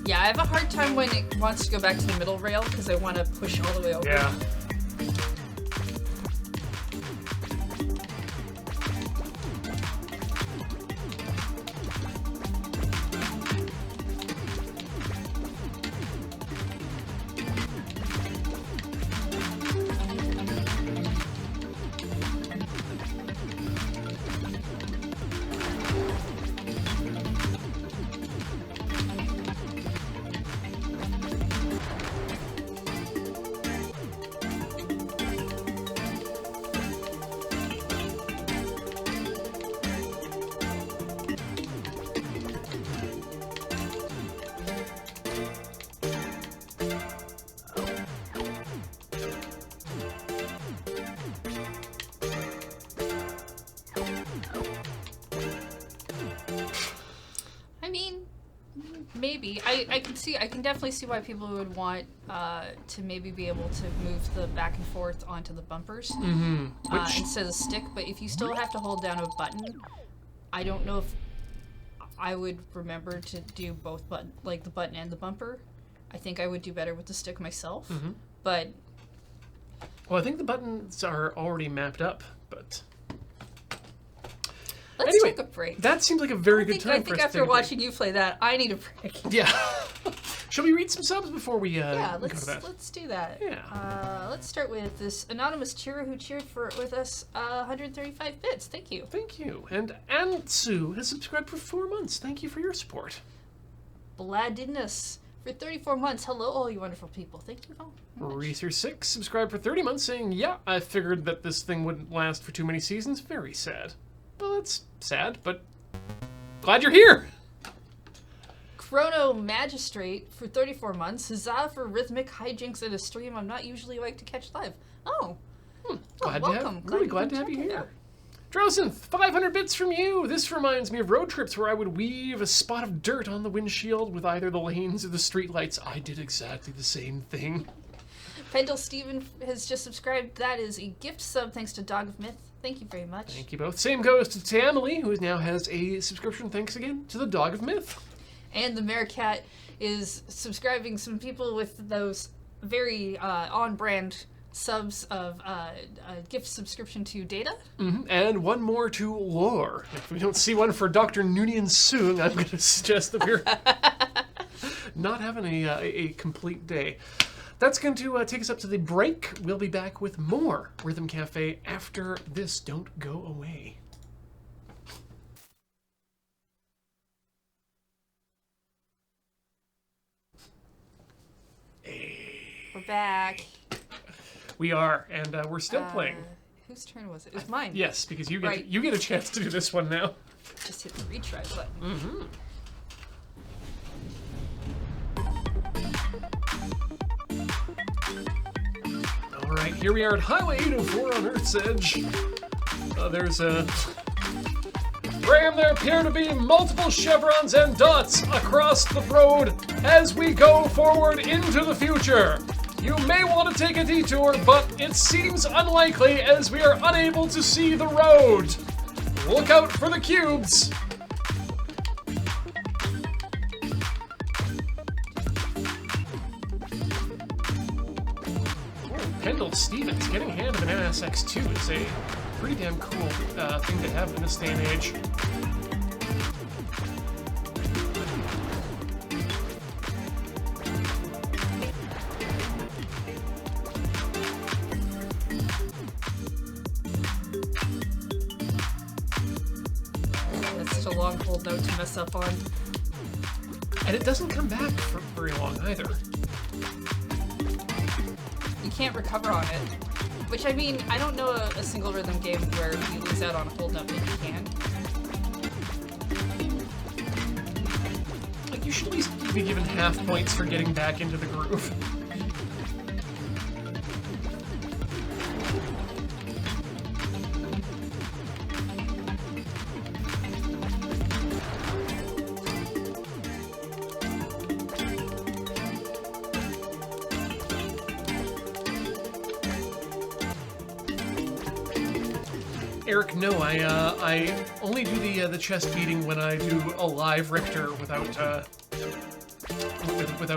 Yeah, I have a hard time when it wants to go back to the middle rail because I want to push all the way over. Yeah. Maybe. I can definitely see why people would want to maybe be able to move the back and forth onto the bumpers instead of the stick, but if you still have to hold down a button, I don't know if I would remember to do both like the button and the bumper. I think I would do better with the stick myself, but... Well, I think the buttons are already mapped up, but... Let's take a break. That seems like a very good time for us to I think after watching you play that, I need a break. Yeah. Shall we read some subs before we go to that? Let's do that. Yeah. Let's start with this anonymous cheerer who cheered with us 135 bits. Thank you. Thank you. And Ansu has subscribed for 4 months. Thank you for your support. Bladinus for 34 months. Hello, all you wonderful people. Thank you all very much. Reeser6 subscribed for 30 months, saying, yeah, I figured that this thing wouldn't last for too many seasons. Very sad. Well, that's sad, but glad you're here. Chrono Magistrate for 34 months. Huzzah for rhythmic hijinks in a stream I'm not usually like to catch live. Oh. Welcome. Really glad to have you here. Drowson, 500 bits from you. This reminds me of road trips where I would weave a spot of dirt on the windshield with either the lanes or the streetlights. I did exactly the same thing. Pendle Steven has just subscribed. That is a gift sub thanks to Dog of Myth. Thank you very much. Thank you both. Same goes to Tamily, who now has a subscription. Thanks again to the Dog of Myth. And the Meerkat is subscribing some people with those very on-brand subs of a gift subscription to Data. And one more to Lore. If we don't see one for Dr. Noonien Soong, I'm going to suggest that we're not having a complete day. That's going to take us up to the break. We'll be back with more Rhythm Cafe after this. Don't go away. We're back. We are, and we're still playing. Whose turn was it? It was mine. Yes, because you get a chance to do this one now. Just hit the retry button. Alright, here we are at Highway 804 on Earth's Edge. There's a... Graham, there appear to be multiple chevrons and dots across the road as we go forward into the future. You may want to take a detour, but it seems unlikely as we are unable to see the road. Look out for the cubes. Pendle Stevens, getting a hand of an NSX2 is a pretty damn cool thing to have in this day and age. That's such a long hold note to mess up on. And it doesn't come back for very long either. You can't recover on it. Which, I mean, I don't know a single rhythm game where you lose out on a hold note, but you can. Like, you should at least be given half points for getting back into the groove. Eric, no, I only do the chest beating when I do a live Richter without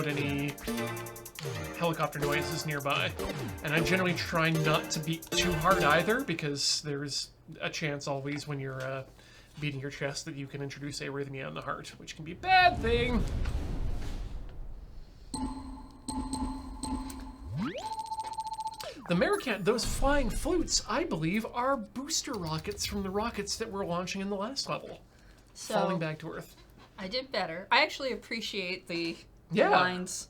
any helicopter noises nearby. And I generally try not to beat too hard either, because there's a chance always when you're beating your chest that you can introduce arrhythmia in the heart, which can be a bad thing. The American, those flying flutes, I believe, are booster rockets from the rockets that we're launching in the last level. So, falling back to Earth. I did better. I actually appreciate the lines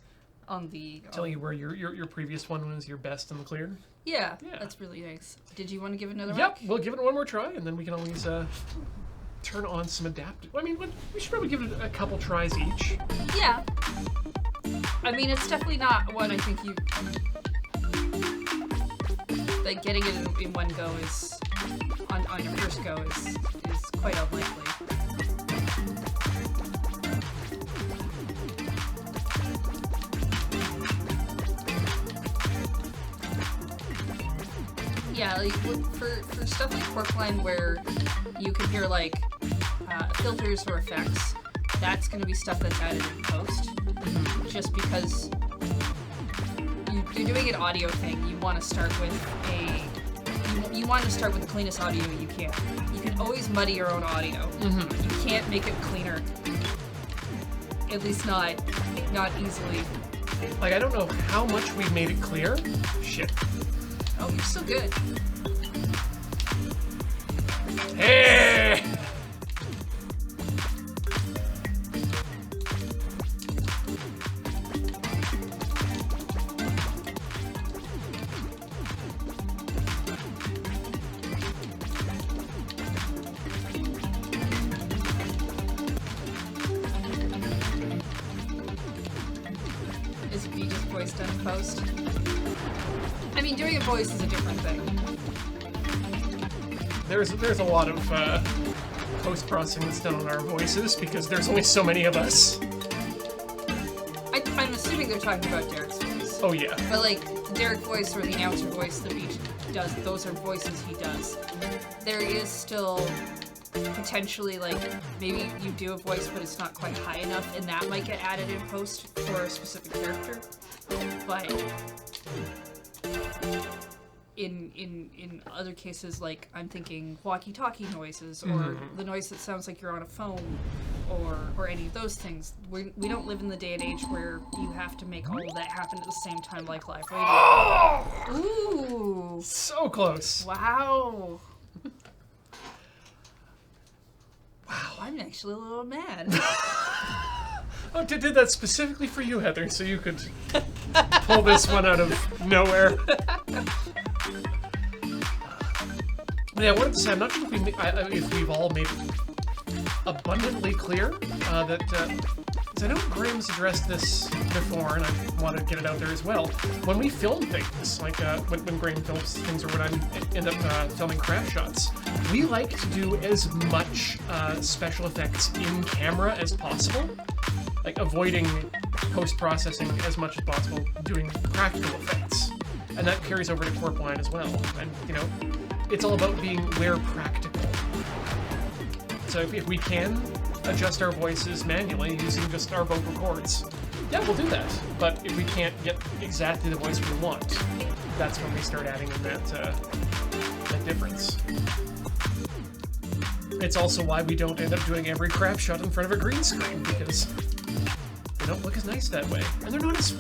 on the... Telling you where your previous one was your best in the clear? Yeah, that's really nice. Did you want to give it another Yep, whack? we'll give it one more try, and then we can always turn on some adaptive... I mean, we should probably give it a couple tries each. Yeah. I mean, it's definitely not one I think you... Like, getting it in one go is... On your first go is quite unlikely. Yeah, like, for stuff like Porkline where you can hear, like, filters or effects, that's going to be stuff that's added in post. Just because you're doing an audio thing, you want to start with you want to start with the cleanest audio you can. You can always muddy your own audio. You can't make it cleaner. At least not easily. Like, I don't know how much we've made it clear. Shit. Oh, you're still good. Hey! Is V just voice done in post? I mean, doing a voice is a different thing. There's a lot of post-processing that's done on our voices because there's only so many of us. I'm assuming they're talking about Derek's voice. Oh yeah. But like, the Derek voice or the announcer voice that each does, those are voices he does. There is still potentially, like, maybe you do a voice but it's not quite high enough and that might get added in post for a specific character. But in other cases, like, I'm thinking walkie-talkie noises or the noise that sounds like you're on a phone or any of those things. We don't live in the day and age where you have to make all of that happen at the same time like live radio. Oh! Ooh! So close. Wow! Wow, I'm actually a little mad. Oh, did that specifically for you, Heather, so you could pull this one out of nowhere. Yeah, I wanted to say, I'm not sure if we've all made it abundantly clear that, because I know Graham's addressed this before, and I want to get it out there as well. When we film things, like when Graham films things or when I end up filming craft shots, we like to do as much special effects in camera as possible. Like, avoiding post-processing as much as possible, doing practical effects. And that carries over to Corpline as well. And, you know, it's all about being where practical. So if we can adjust our voices manually using just our vocal cords, yeah, we'll do that. But if we can't get exactly the voice we want, that's when we start adding in that difference. It's also why we don't end up doing every crap shot in front of a green screen, because they don't look as nice that way. And they're not as...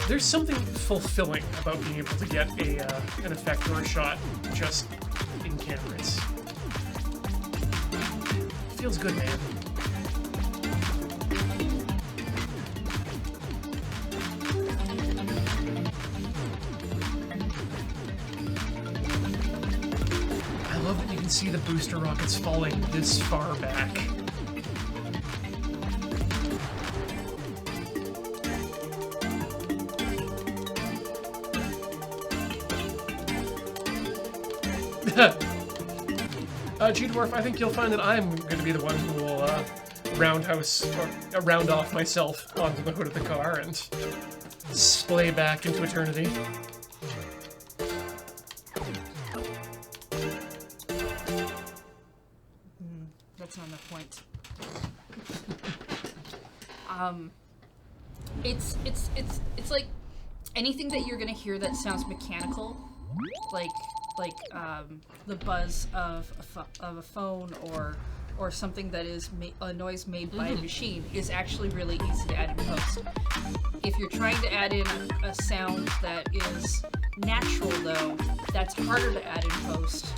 There's something fulfilling about being able to get an effect or a shot just in camera. It feels good, man. I love that you can see the booster rockets falling this far back. G-Dwarf, I think you'll find that I'm going to be the one who will round off myself onto the hood of the car and splay back into eternity. That's not enough points. It's like anything that you're gonna hear that sounds mechanical, like the buzz of a phone or something that is a noise made by a machine is actually really easy to add in post. If you're trying to add in a sound that is natural, though, that's harder to add in post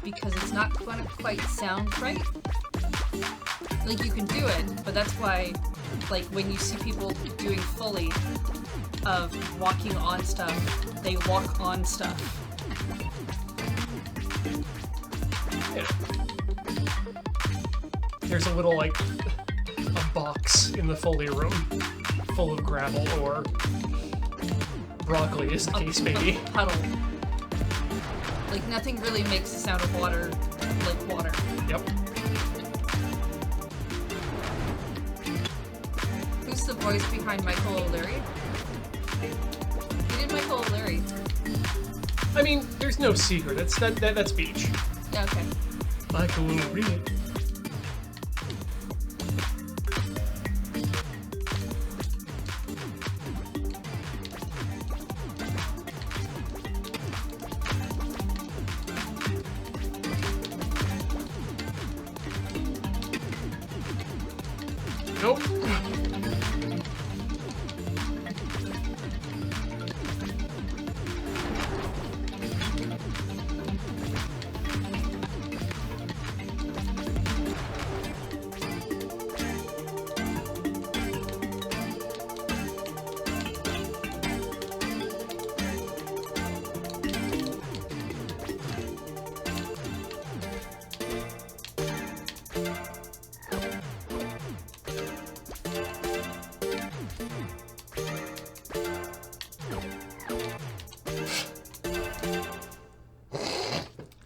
because it's not going to quite sound right. Like, you can do it, but that's why, like, when you see people doing Foley of walking on stuff, they walk on stuff. Yeah. There's a little, like, a box in the Foley room full of gravel or broccoli, as the case may be. A puddle. Like, nothing really makes the sound of water like water. Yep. Who's the voice behind Michael O'Leary? Who did Michael O'Leary? I mean, there's no secret. That's Beach. Yeah, okay. Michael O'Leary. Nope.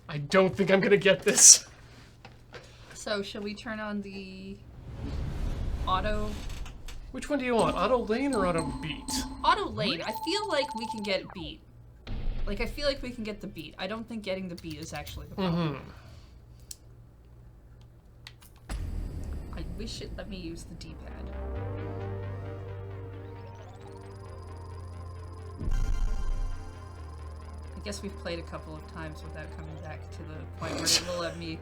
I don't think I'm gonna get this. So, shall we turn on the auto? Which one do you want? Auto lane or auto beat? Auto lane. I feel like we can get beat. Like, I feel like we can get the beat. I don't think getting the beat is actually the problem. I wish it let me use the D-pad. I guess we've played a couple of times without coming back to the point where it will let me,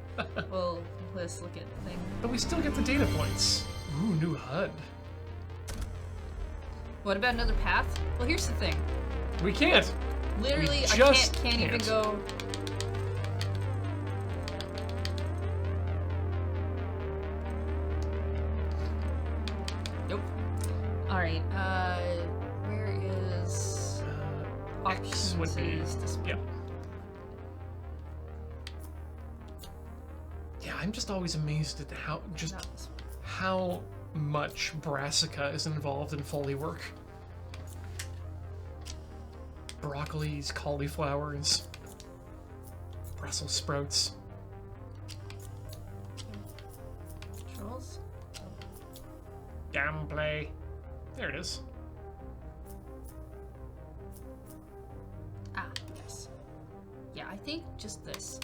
well, let's look at the thing. But we still get the data points. Ooh, new HUD. What about another path? Well, here's the thing. We can't. Literally, We I just can't even go. Nope. Alright, where is X would be. is this one? Yeah. Yeah, I'm just always amazed at Not this one. how much brassica is involved in Foley work. Broccolis, cauliflowers, Brussels sprouts. Controls? Gameplay. There it is. Ah, yes. Yeah, I think just this.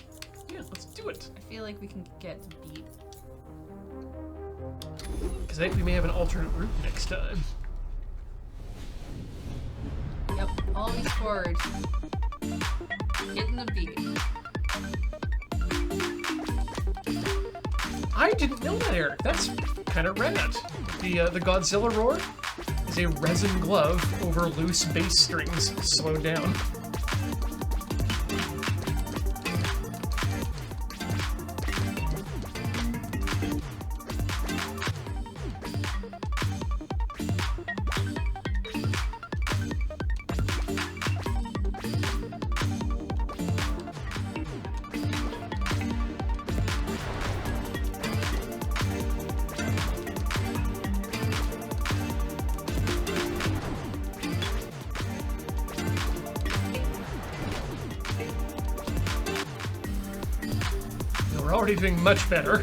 Yeah, let's do it. I feel like we can get beat. Because I think we may have an alternate route next time. Yep. Oh East forward. Getting the beat. I didn't know that, Eric. That's kind of rad. The Godzilla roar is a resin glove over loose bass strings slowed down. We're already doing much better.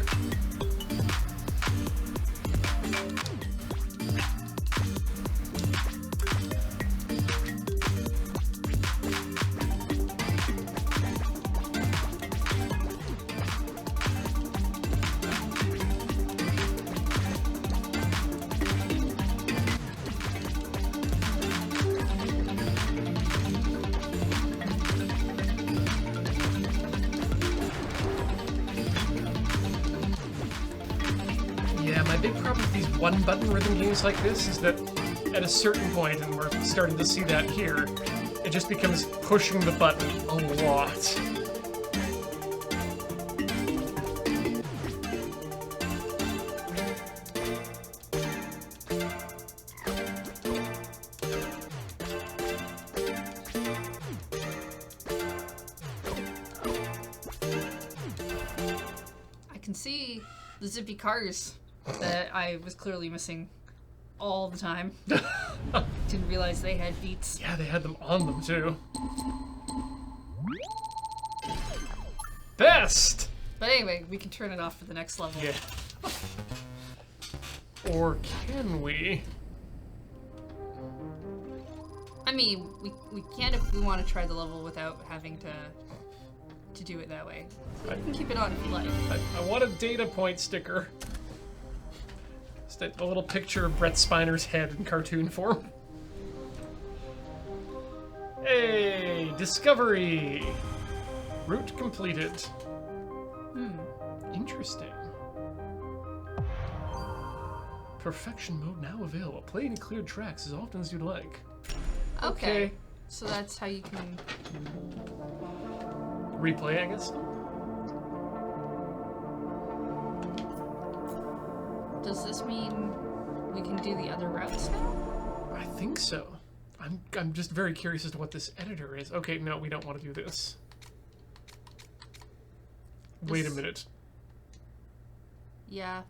Yeah, my big problem with these one-button rhythm games like this is that at a certain point, and we're starting to see that here, it just becomes pushing the button a lot. I can see the zippy cars that I was clearly missing all the time. Didn't realize they had beats. Yeah, they had them on them too. Best! But anyway, we can turn it off for the next level. Yeah. Or can we? I mean, we can if we want to try the level without having to do it that way. So you can keep it on if you like. I want a data point sticker. Just a little picture of Brett Spiner's head in cartoon form. Hey, discovery! Route completed. Interesting. Perfection mode now available. Play any cleared tracks as often as you'd like. Okay. So that's how you can... Replay, I guess? Does this mean we can do the other routes now? I think so. I'm just very curious as to what this editor is. Okay, no, we don't want to do this. Wait a minute. Yeah.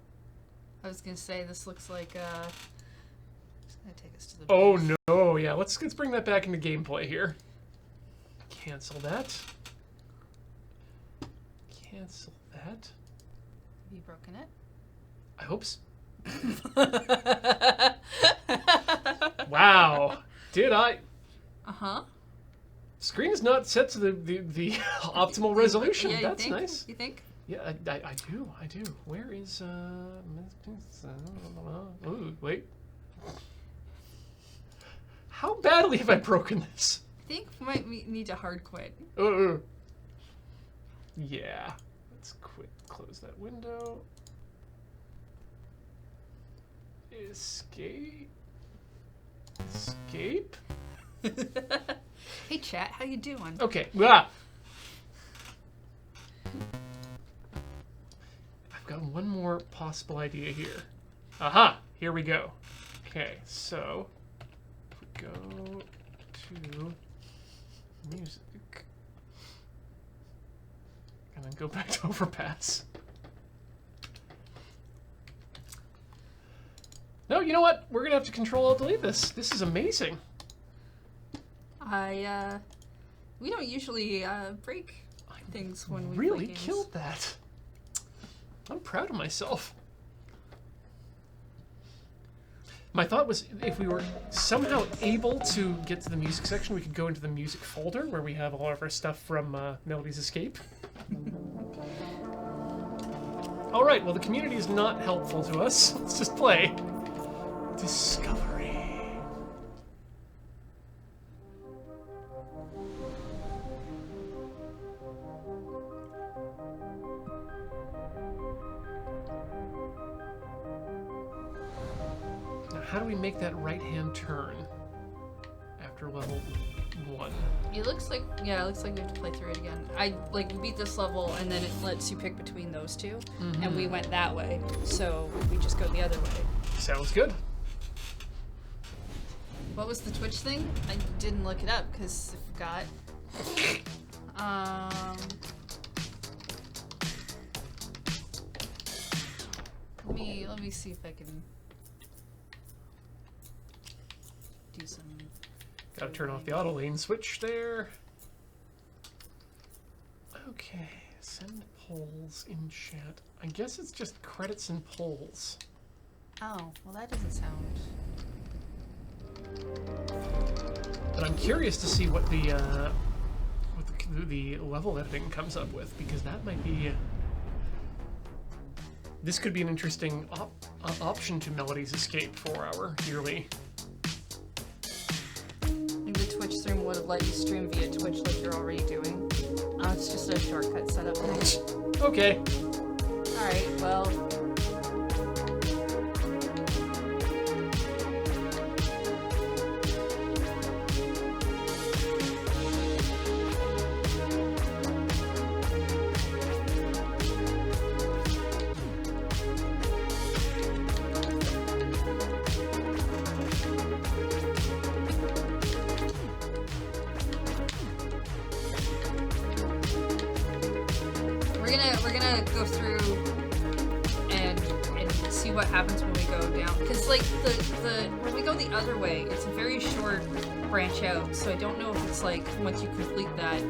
I was gonna say this looks like it's gonna take us to the Oh no, yeah, let's bring that back into gameplay here. Cancel that. Cancel that. Have you broken it? I hope so. Wow. Did I? Uh-huh. Screen is not set to the optimal resolution. Yeah, That's you think? nice. You think? Yeah, I do. Where is ooh, wait. How badly have I broken this? I think we might need to hard quit. Yeah. Let's quit. Close that window. Escape. Escape. Hey chat, how you doing? Okay. Ah. I've got one more possible idea here. Aha! Here we go. Okay, so if we go to music and then go back to Overpass. No, you know what? We're gonna have to Control-Alt-Delete this. This is amazing. We don't usually break things when we Really play games. killed that. I'm proud of myself. My thought was if we were somehow able to get to the music section, we could go into the music folder where we have all of our stuff from Melody's Escape. All right, well, the community is not helpful to us. Let's just play. Discovery. how do we make that right-hand turn after level 1? It looks like we have to play through it again. I like beat this level and then it lets you pick between those two, and we went that way, so we just go the other way. Sounds good. What was the Twitch thing? I didn't look it up because I forgot. Let me see if I can do some. Gotta turn off the auto lane switch there. Okay, send polls in chat. I guess it's just credits and polls. Oh, well that doesn't sound. But I'm curious to see what the level editing comes up with, because that might be. This could be an interesting option to Melody's Escape for our yearly. Maybe the Twitch stream would have let you stream via Twitch like you're already doing. Oh, it's just a shortcut setup thing. Okay. Alright, well. We're gonna go through and see what happens when we go down. Because like when we go the other way, it's a very short branch out. So I don't know if it's like once you complete that,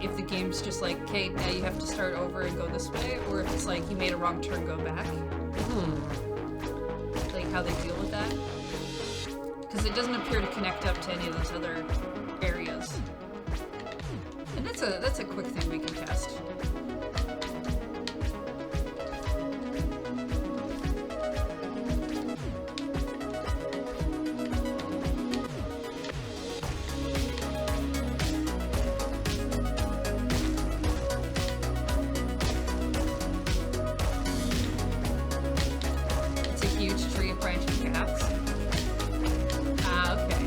if the game's just like, okay, now you have to start over and go this way, or if it's like you made a wrong turn, go back. Like how they deal with that. Because it doesn't appear to connect up to any of those other areas. And that's a quick thing we can test. It's a huge tree of branching paths. Ah, okay.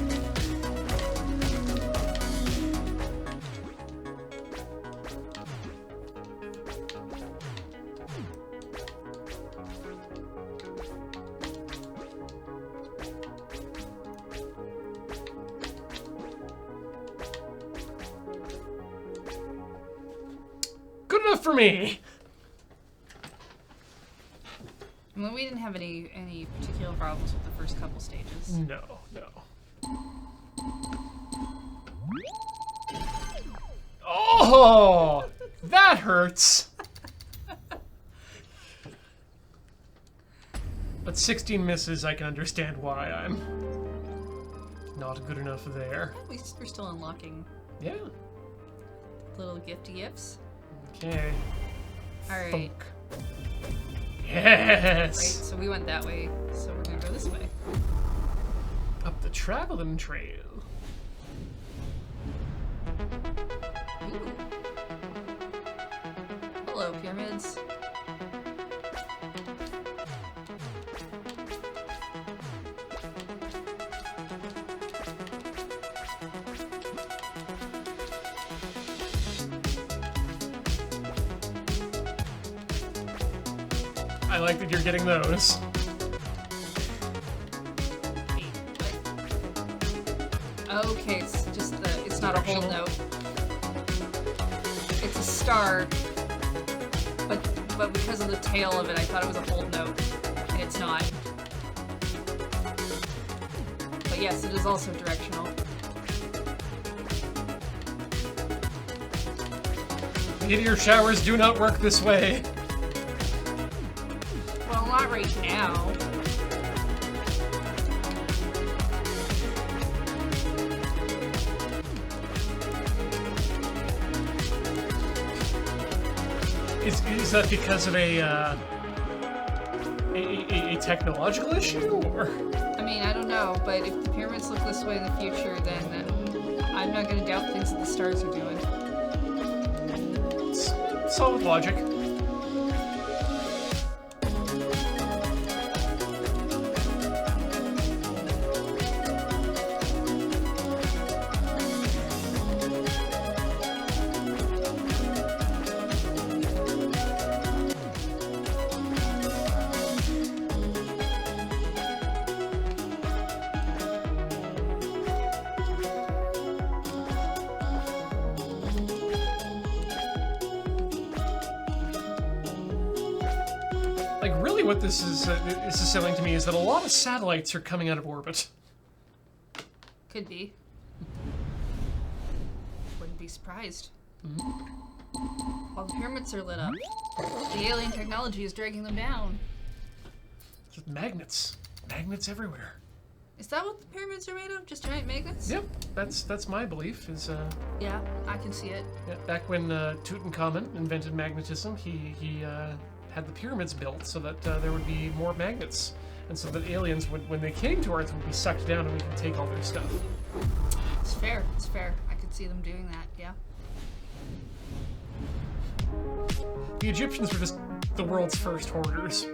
Good enough for me. Well, we didn't have any particular problems with the first couple stages. No. Oh, that hurts. But 16 misses, I can understand why I'm not good enough there. At least we're still unlocking Yeah. little gifty gifts. Okay. Alright. Thunk. Yes! Right, so we went that way, so we're gonna go this way. Up the traveling trail. Ooh. Hello, pyramids. I like that you're getting those. Okay, it's just it's not a whole note. It's a star, but because of the tail of it, I thought it was a whole note, and it's not. But yes, it is also directional. Meteor showers do not work this way. Well, not right now. Is that because of a technological issue, or? I mean, I don't know, but if the pyramids look this way in the future, then I'm not going to doubt things that the stars are doing. It's solid logic. Like, really what this is selling to me is that a lot of satellites are coming out of orbit. Could be. Wouldn't be surprised. While the pyramids are lit up, the alien technology is dragging them down. Just magnets. Magnets everywhere. Is that what the pyramids are made of? Just giant magnets? Yep, that's my belief. Is Yeah, I can see it. yeah, back when Tutankhamun invented magnetism, he had the pyramids built so that there would be more magnets, and so that aliens would, when they came to Earth, would be sucked down and we could take all their stuff. It's fair. It's fair. I could see them doing that. Yeah. The Egyptians were just the world's first hoarders.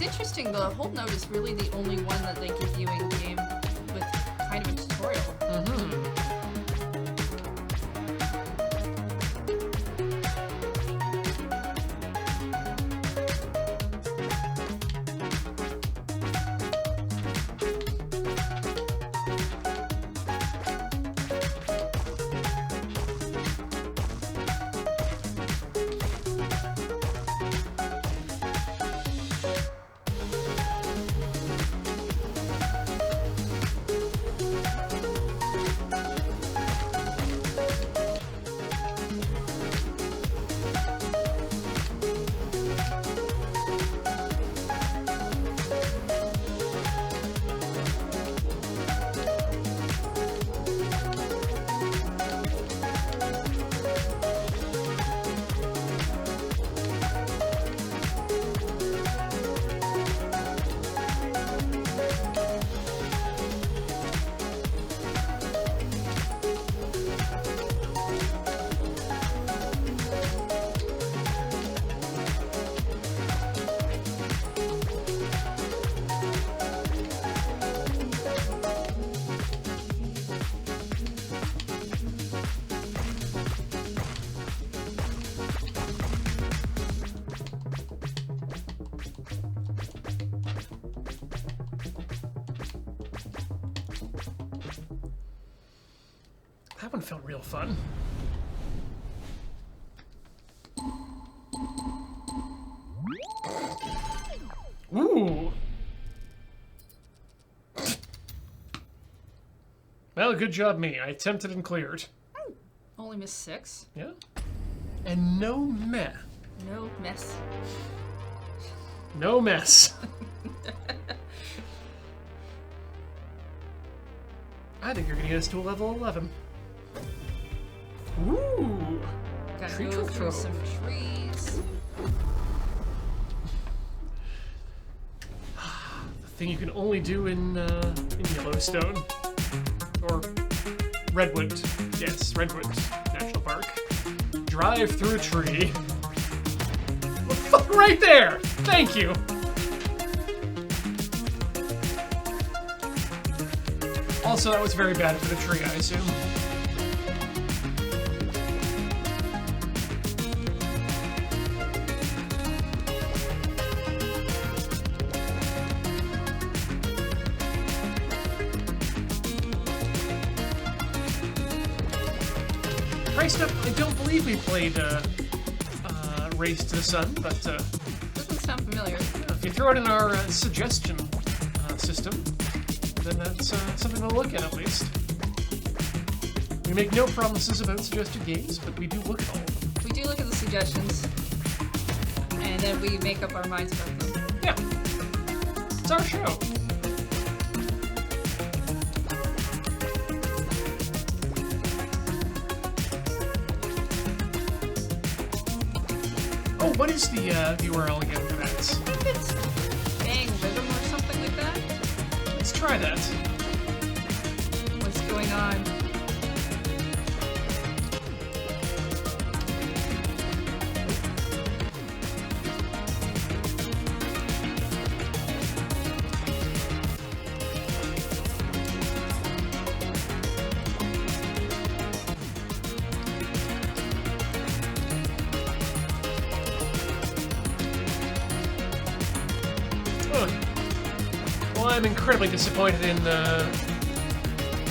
Interesting, the hold note is really the only one that they give you in game with kind of a tutorial. That one felt real fun. Ooh. Well, good job me. I attempted and cleared. Only missed 6. Yeah. And no meh. No mess. No mess. I think you're gonna get us to a level 11. Ooh. Gotta Tree go trunk through throw. some trees. The thing you can only do in Yellowstone. Or Redwood. Yes, Redwood National Park. Drive through a tree. Well, fuck right there! Thank you! Also, that was very bad for the tree, I assume. Christ up, I don't believe we played Race to the Sun, but Doesn't sound familiar. if you throw it in our suggestion system, then that's something to look at least. We make no promises about suggested games, but we do look at all of them. We do look at the suggestions, and then we make up our minds about them. Yeah. It's our show. Oh, what is the URL again for that? I think it's Bang Rhythm or something like that. Let's try that. What's going on? Well, I'm incredibly disappointed in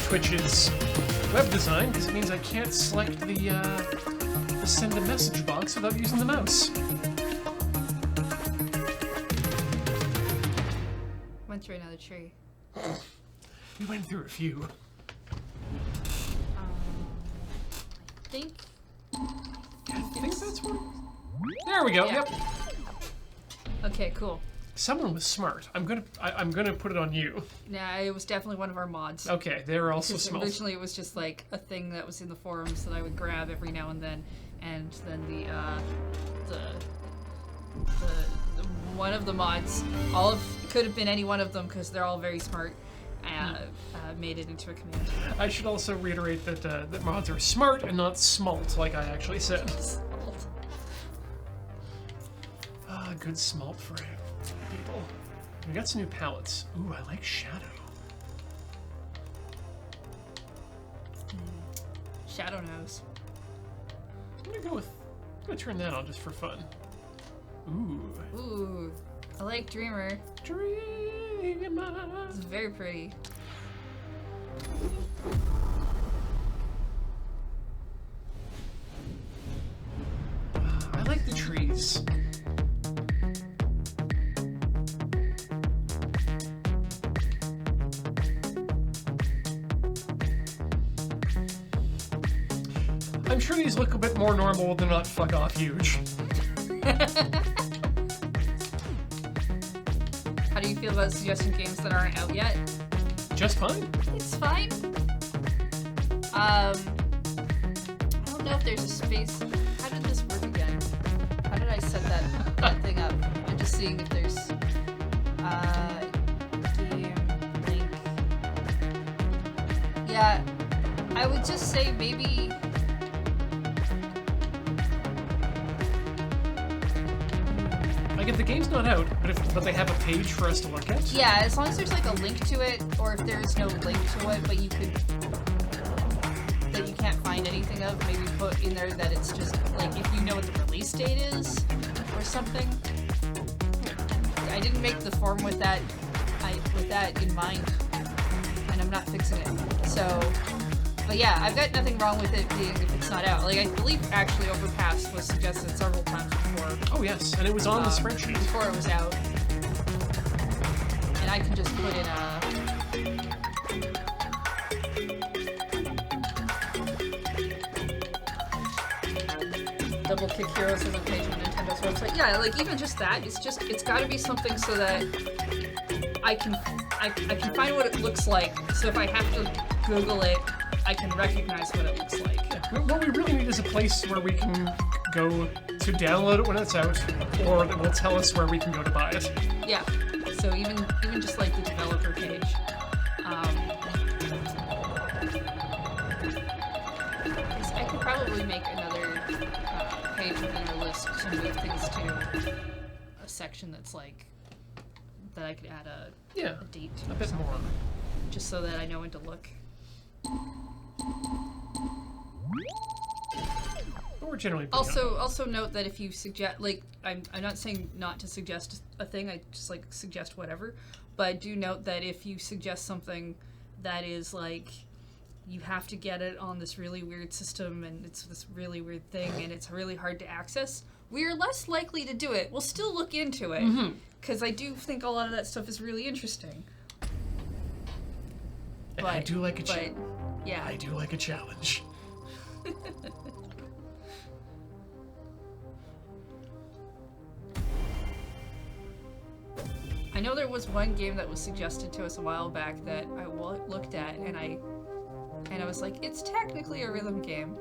Twitch's web design, because it means I can't select the send a message box without using the mouse. Went through another tree. We went through a few. I think that's one. There we go. Yeah. Yep. Okay, cool. Someone was smart. I'm gonna put it on you. Nah, it was definitely one of our mods. Okay, they're also Because small. originally it was just like a thing that was in the forums that I would grab every now and then the one of the mods, could have been any one of them because they're all very smart, made it into a command. I should also reiterate that that mods are smart and not smalt, like I actually said. Good smalt for people. We got some new palettes. Ooh, I like Shadow. Shadow knows. I'm gonna turn that on just for fun. Ooh, I like Dreamer. Dreamer. It's very pretty. I like the trees. I'm sure these look a bit more normal than not fuck off huge. How do you feel about suggesting games that aren't out yet? Just fine. It's fine. I don't know if there's a space. How did this work again? How did I set that thing up? I'm just seeing if there's game link. Yeah, I would just say maybe. Like if the game's not out, but they have a page for us to look at. Yeah, as long as there's like a link to it, or if there's no link to it, but you can't find anything of, maybe put in there that it's just like if you know what the release date is, or something. I didn't make the form with that in mind, and I'm not fixing it. So, but yeah, I've got nothing wrong with it being if it's not out. Like I believe actually Overpass was suggested several times before. Oh yes, and it was on the spreadsheet before it was out, and I can just put in a. Double Kick Heroes as a page on Nintendo's website. Yeah, like even just that, it's got to be something so that I can find what it looks like. So if I have to Google it, I can recognize what it looks like. Yeah. What we really need is a place where we can go to download it when it's out, or that will tell us where we can go to buy it. Yeah. So even just like the developer page. I could probably make another page within our list to move things to a section that's like that I could add a date to a bit more, just so that I know when to look. But we're generally also note that if you suggest, like, I'm not saying not to suggest a thing, I just like suggest whatever, but do note that if you suggest something that is like you have to get it on this really weird system and it's this really weird thing and it's really hard to access, we are less likely to do it. We'll still look into it because I do think a lot of that stuff is really interesting. And I do like a challenge. Yeah, I do like a challenge. I know there was one game that was suggested to us a while back that I looked at and I was like, it's technically a rhythm game.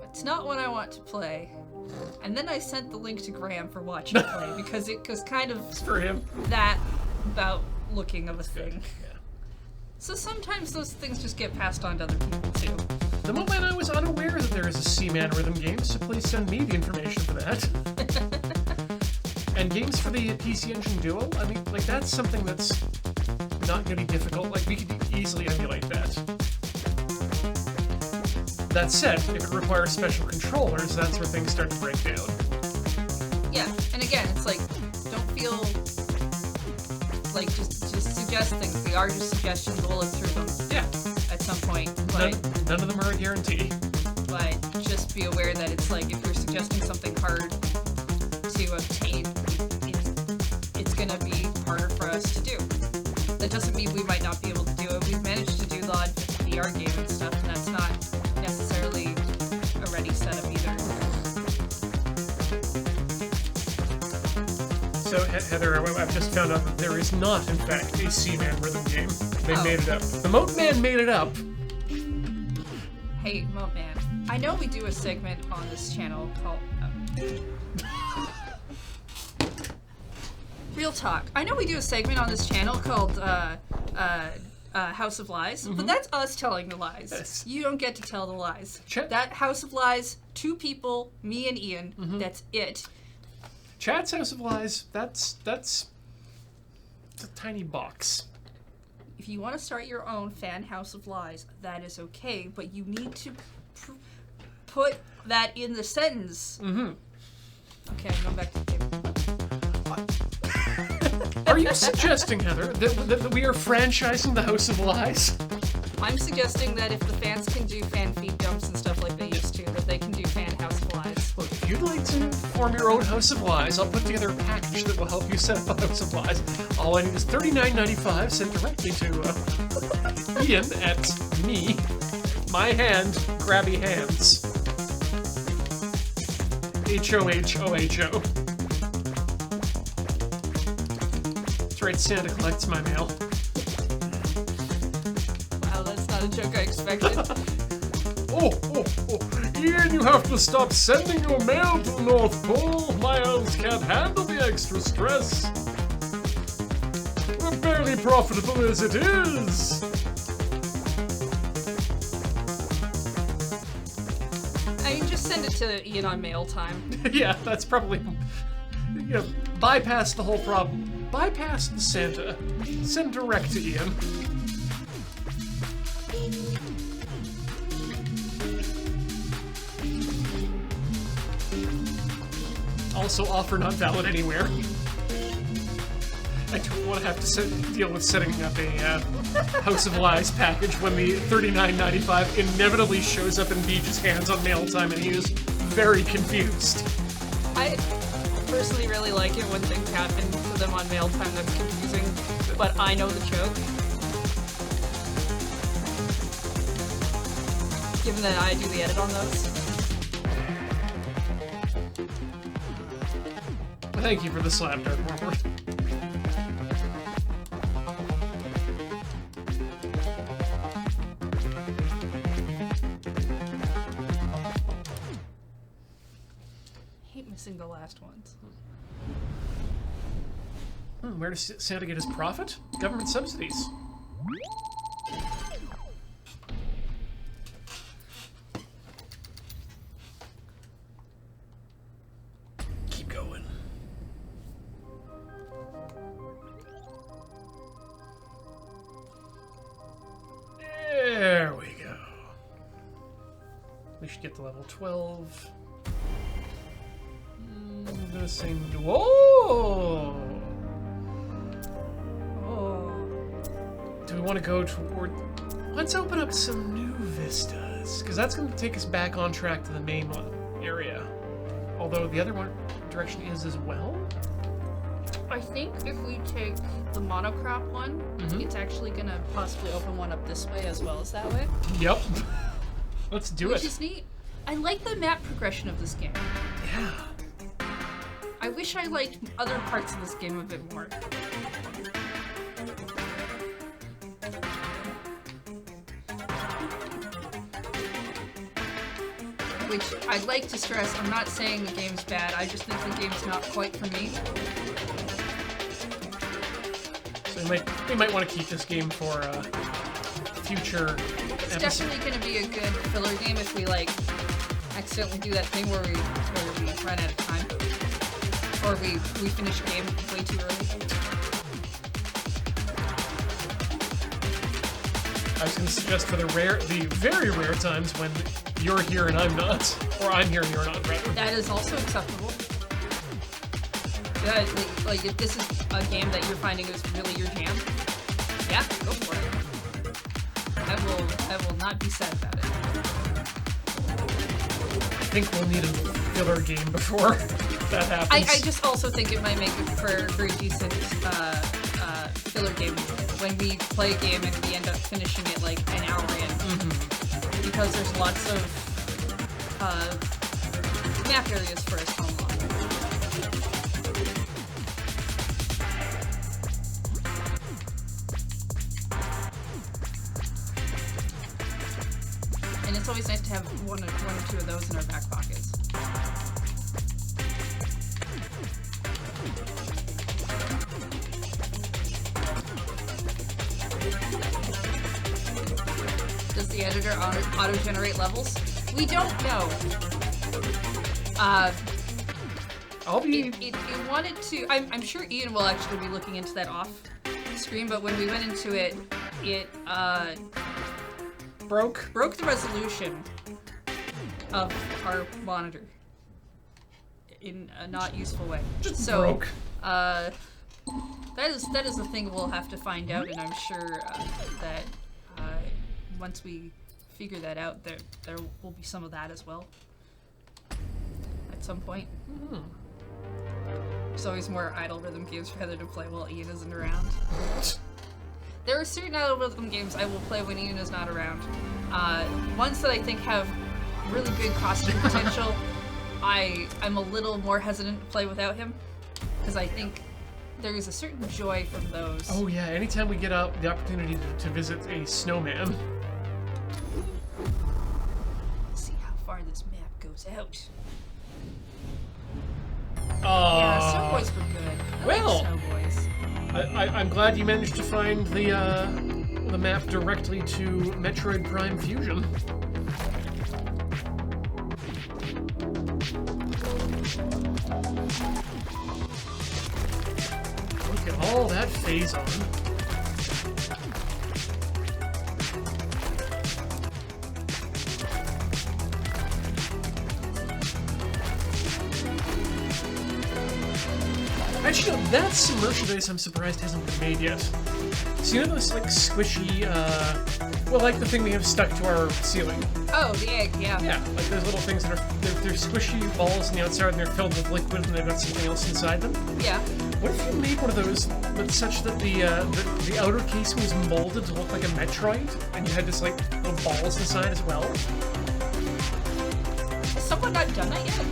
It's not one I want to play. And then I sent the link to Graham for watching it play because it was kind of for him that about looking of a thing. Yeah. So sometimes those things just get passed on to other people too. The moment I was unaware that there is a C-Man rhythm game, so please send me the information for that. And games for the PC Engine Duo, I mean, like, that's something that's not going to be difficult. Like, we could easily emulate that. That said, if it requires special controllers, that's where things start to break down. Yeah, and again, it's like, don't feel like just suggest things. They are just suggestions. We'll look through them Yeah. at some point. But None of them are a guarantee. but just be aware that it's like if you're suggesting something hard to obtain, it's gonna be harder for us to do. That doesn't mean we might not be able to do it. We've managed to do the odd VR game and stuff, and that's not necessarily a ready setup either. So, Heather, I've just found out that there is not, in fact, a Seaman rhythm game. They made it up. The Moat Man made it up. Hey, Moat Man, I know we do a segment on this channel called... Real talk. I know we do a segment on this channel called House of Lies, but that's us telling the lies. Yes. You don't get to tell the lies. Sure. That House of Lies, 2 people, me and Ian, that's it. Chat's House of Lies, that's it's a tiny box. If you want to start your own fan House of Lies, that is okay, but you need to put that in the sentence. Okay, I'm going back to the game. Are you suggesting, Heather, that we are franchising the House of Lies? I'm suggesting that if the fans can do fan feed dumps and stuff like they used to, that they can do fan House of Lies. Look, if you'd like to form your own House of Lies, I'll put together a package that will help you set up a House of Lies. All I need is $39.95 sent directly to Ian at me. My hand, grabby hands. HOHOHO. That's right, Santa collects my mail. Wow, that's not a joke I expected. Oh, Ian, you have to stop sending your mail to the North Pole. My elves can't handle the extra stress. We're barely profitable as it is. I mean, just send it to Ian on mail time. Yeah, that's probably, bypass the whole problem. Bypass the Santa. Send direct to Ian. Also, offer not valid anywhere. I don't want to have to deal with setting up a House of Lies package when the $39.95 inevitably shows up in Beach's hands on mail time and he is very confused. I personally really like it when things happen to them on mail time that's confusing, but I know the joke. Given that I do the edit on those. Thank you for the slap dart, Mormor. Hate missing the last ones. Where does Santa get his profit? Government subsidies. Keep going. There we go. We should get to level 12. I'm gonna say, whoa! Do we want to go toward... Let's open up some new vistas, because that's going to take us back on track to the main one area. Although the other one direction is as well. I think if we take the monocrop one, it's actually gonna possibly open one up this way as well as that way. Yep. Let's do it. Which is neat. I like the map progression of this game. Yeah. I wish I liked other parts of this game a bit more. Which I'd like to stress, I'm not saying the game's bad, I just think the game's not quite for me. So we might want to keep this game for future It's episodes. definitely going to be a good filler game if we, like, accidentally do that thing where we run out of time. Or we finish a game way too early. I was going to suggest for the very rare times when you're here and I'm not, or I'm here and you're not, rather. That is also acceptable. Like, if this is a game that you're finding is really your jam, yeah, go for it. I will not be sad about it. I think we'll need a filler game before that happens. I just also think it might make it for a decent filler game when we play a game and we end up finishing it like an hour in. Because there's lots of map areas for us to unlock. And it's always nice to have one or two of those in our back pockets. Does the editor auto-generate levels? We don't know. It wanted to. I'm sure Ian will actually be looking into that off screen, but when we went into it, it broke the resolution of our monitor in a not useful way. Just broke. That is a thing we'll have to find out, and I'm sure that once we figure that out, there will be some of that as well at some point. There's always more idle rhythm games for Heather to play while Ian isn't around. There are certain idle rhythm games I will play when Ian is not around. Ones that I think have really good costume potential, I'm a little more hesitant to play without him, because I think there is a certain joy from those. Oh yeah, anytime we get the opportunity to visit a snowman. Let's see how far this map goes out. Yeah, Snowboys were good. I like Snowboys. I'm glad you managed to find the map directly to Metroid Prime Fusion. Look at all that phase on. Actually, no, that's some merchandise I'm surprised hasn't been made yet. So you know those, like, squishy, well, like the thing we have stuck to our ceiling? Oh, the egg, yeah. Yeah, like those little things that are, they're squishy balls on the outside and they're filled with liquid and they've got something else inside them. Yeah. What if you made one of those, but such that the outer case was molded to look like a Metroid, and you had just, like, little balls inside as well? Has someone not done that yet?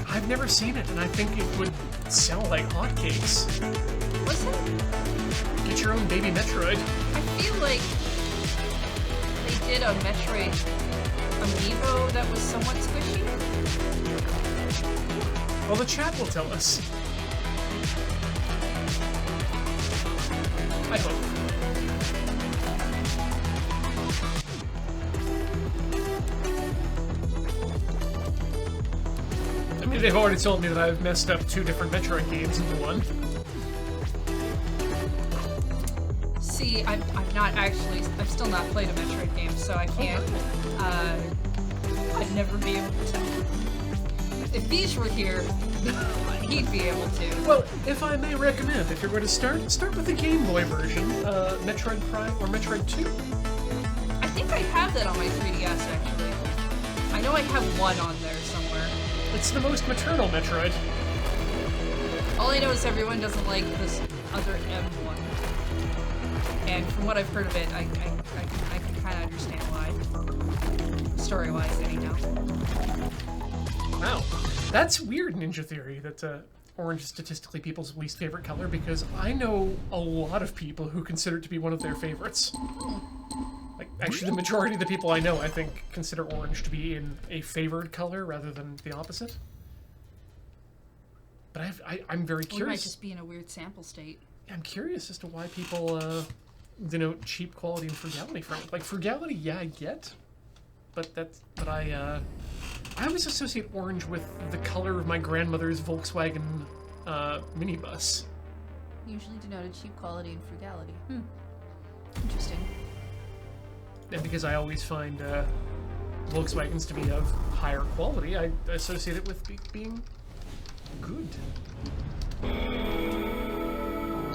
I've never seen it, and I think it would sell like hotcakes. What's that? Get your own baby Metroid. I feel like they did a Metroid amiibo that was somewhat squishy. Well, the chat will tell us. I hope. I mean, they've already told me that I've messed up 2 different Metroid games into one. See, I've still not played a Metroid game, so I can't, I'd never be able to tell. If Beach were here, he'd be able to. Well, if I may recommend, if you're going to start with the Game Boy version, Metroid Prime or Metroid 2. I think I have that on my 3DS, actually. I know I have one on there somewhere. It's the most maternal Metroid. All I know is everyone doesn't like this other M one. And from what I've heard of it, I can kind of understand why. Story-wise, anyhow. Wow. That's weird, Ninja Theory, that orange is statistically people's least favorite color, because I know a lot of people who consider it to be one of their favorites. Like, actually, the majority of the people I know, I think, consider orange to be in a favored color rather than the opposite. But I'm very curious. We might just be in a weird sample state. Yeah, I'm curious as to why people denote cheap quality and frugality from it. Like, frugality, yeah, I get. But I always associate orange with the color of my grandmother's Volkswagen minibus. Usually denoted cheap quality and frugality. Interesting. And because I always find Volkswagens to be of higher quality, I associate it with being good.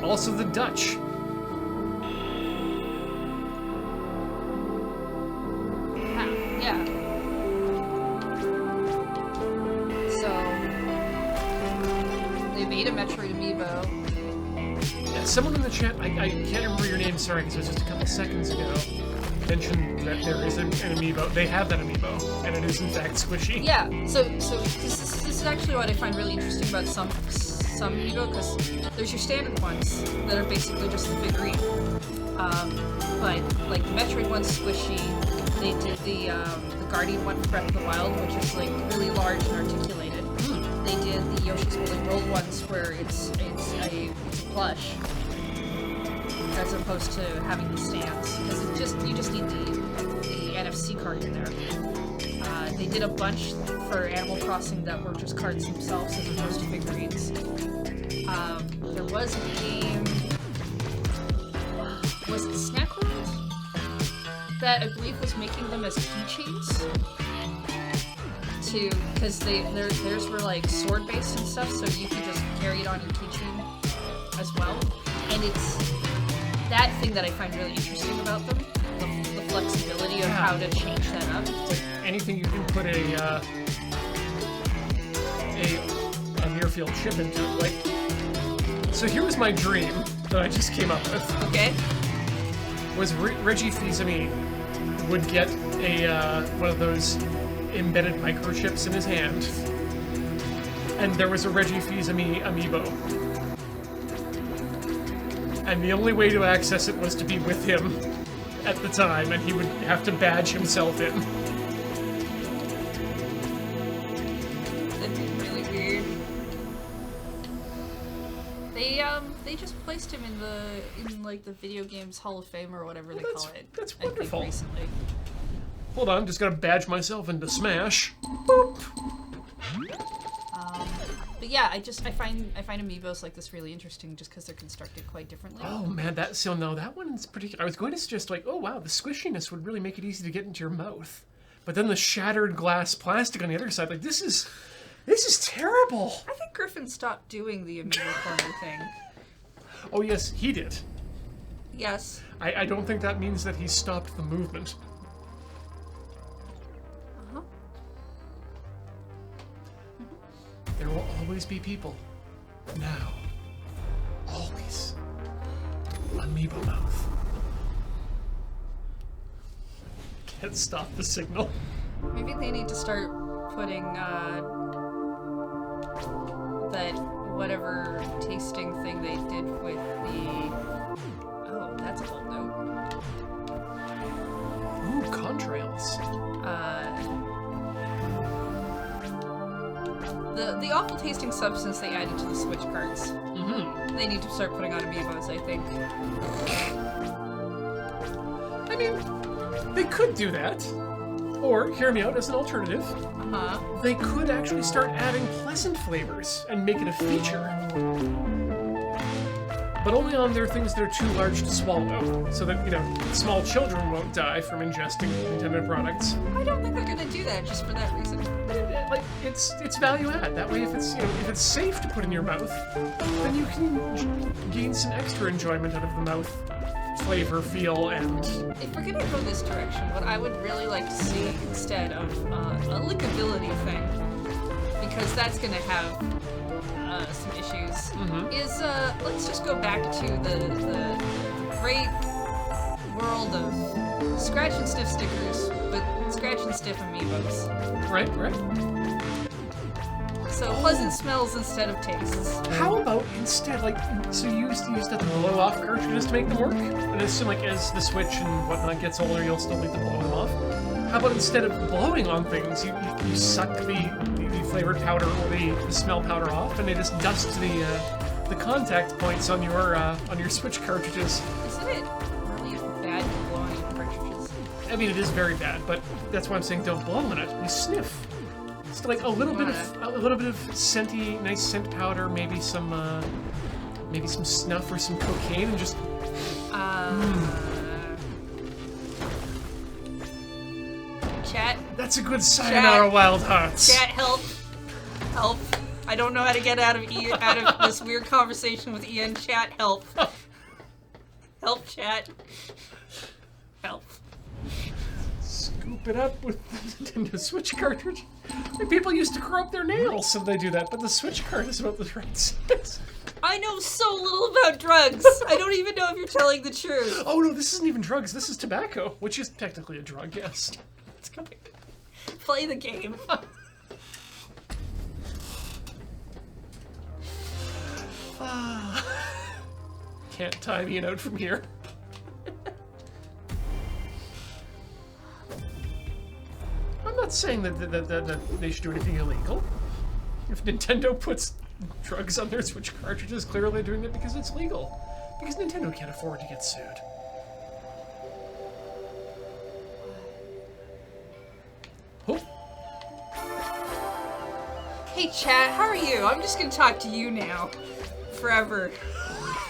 Also the Dutch. Yeah. So they made a Metroid amiibo. Yeah, someone in the chat, I can't remember your name, sorry, because it was just a couple seconds ago, mentioned that there is an amiibo. They have that amiibo, and it is in fact squishy. Yeah. So this is actually what I find really interesting about some amiibo, because there's your standard ones that are basically just the figurine. But like the Metroid one's squishy. They did the Guardian one for Breath of the Wild, which is like really large and articulated. They did the Yoshi's Woolly World ones where it's a plush as opposed to having the stands, because you just need the NFC card in there. They did a bunch for Animal Crossing that were just cards themselves as opposed to figurines. There was a game, was it Snack World? That I believe was making them as keychains. Because theirs were like sword based and stuff, so you could just carry it on your keychain as well. And it's that thing that I find really interesting about them, the flexibility of how to change that up. It's like anything you can put a near field chip into it. Like, so here was my dream that I just came up with. Okay. Was Reggie Fils-Aimé would get a one of those embedded microchips in his hand, and there was a Reggie Fils-Aimé amiibo, and the only way to access it was to be with him at the time, and he would have to badge himself in. That'd be really weird. They just placed him in like the video games Hall of Fame or whatever they call it. That's I think wonderful. recently. Hold on, just gotta badge myself into Smash. Boop. But yeah, I find amiibos like this really interesting just because they're constructed quite differently. Oh man, that one's particular. I was going to suggest like, oh wow, the squishiness would really make it easy to get into your mouth, but then the shattered glass plastic on the other side, like this is terrible. I think Griffin stopped doing the amiibo corner thing. Oh yes, he did. Yes. I don't think that means that he stopped the movement. Uh-huh. There will always be people. Now. Always. Amiibo mouth. Can't stop the signal. Maybe they need to start putting that whatever tasting thing they did with the. Oh, that's a whole note. Ooh, contrails. The awful tasting substance they added to the Switch cards. Mm-hmm. They need to start putting on amiibos, I think. I mean, they could do that. Or, hear me out as an alternative, Uh-huh. they could actually start adding pleasant flavors and make it a feature. But only on their things that are too large to swallow, so that, small children won't die from ingesting Nintendo products. I don't think they're gonna do that just for that reason. Like, it's value add. That way, if it's safe to put in your mouth, then you can gain some extra enjoyment out of the mouth flavor, feel, and... If we're gonna go this direction, what I would really like to see instead of a lickability thing, because that's gonna have some issues, is let's just go back to the great world of scratch and sniff stickers, but scratch and sniff amiibos. Right. So pleasant smells instead of tastes. How about instead, so you used to blow off cartridges to make them work? And I assume, as the Switch and whatnot gets older, you'll still need to blow them off. How about instead of blowing on things, you suck the flavored powder or the smell powder off, and they just dust the contact points on your Switch cartridges. Isn't it really bad to blow on your cartridges? I mean, it is very bad, but that's why I'm saying don't blow on it. You sniff. Just like a little bit of scenty, nice scent powder, maybe some snuff or some cocaine, and just. Chat. That's a good sayonara, Wild Hearts. Chat, help. I don't know how to get out of this weird conversation with Ian. Chat, help. Help, chat. Help. Scoop it up with the Nintendo Switch cartridge. And people used to curl up their nails, so they do that, but the Switch card is about the right size. I know so little about drugs. I don't even know if you're telling the truth. Oh no, this isn't even drugs. This is tobacco, which is technically a drug, yes. It's coming. Play the game. Can't tie me out from here. I'm not saying that they should do anything illegal. If Nintendo puts drugs on their Switch cartridges, clearly they're doing it because it's legal. Because Nintendo can't afford to get sued. Oh. Hey chat, how are you? I'm just gonna talk to you now. Forever.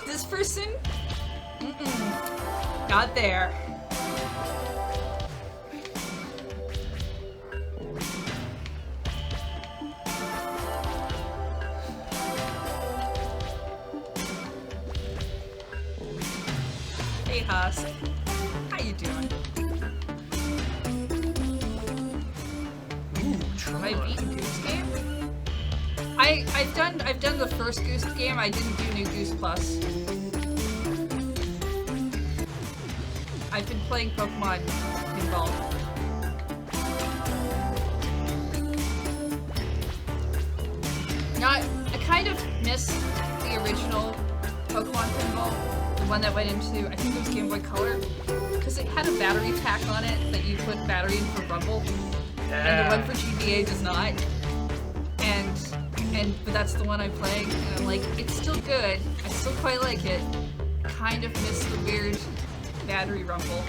This person? Mm-mm. Not there. Hey Haas. How you doing? Ooh, Have I beaten Goose Game? I've done the first Goose Game. I didn't do New Goose Plus. I've been playing Pokemon Pinball. I kind of miss the original Pokemon Pinball, the one that went into, I think it was Game Boy Color, because it had a battery pack on it that you put battery in for Rumble, and the one for GBA does not. But that's the one I'm playing, and I'm like, it's still good. I still quite like it. Kind of miss the weird battery rumble.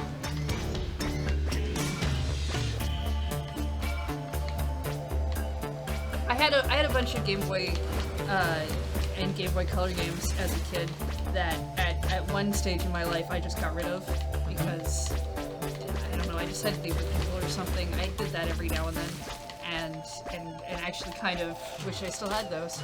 I had a bunch of Game Boy and Game Boy Color games as a kid that at one stage in my life I just got rid of because I don't know, I just had to be with people or something. I did that every now and then. And actually kind of wish I still had those.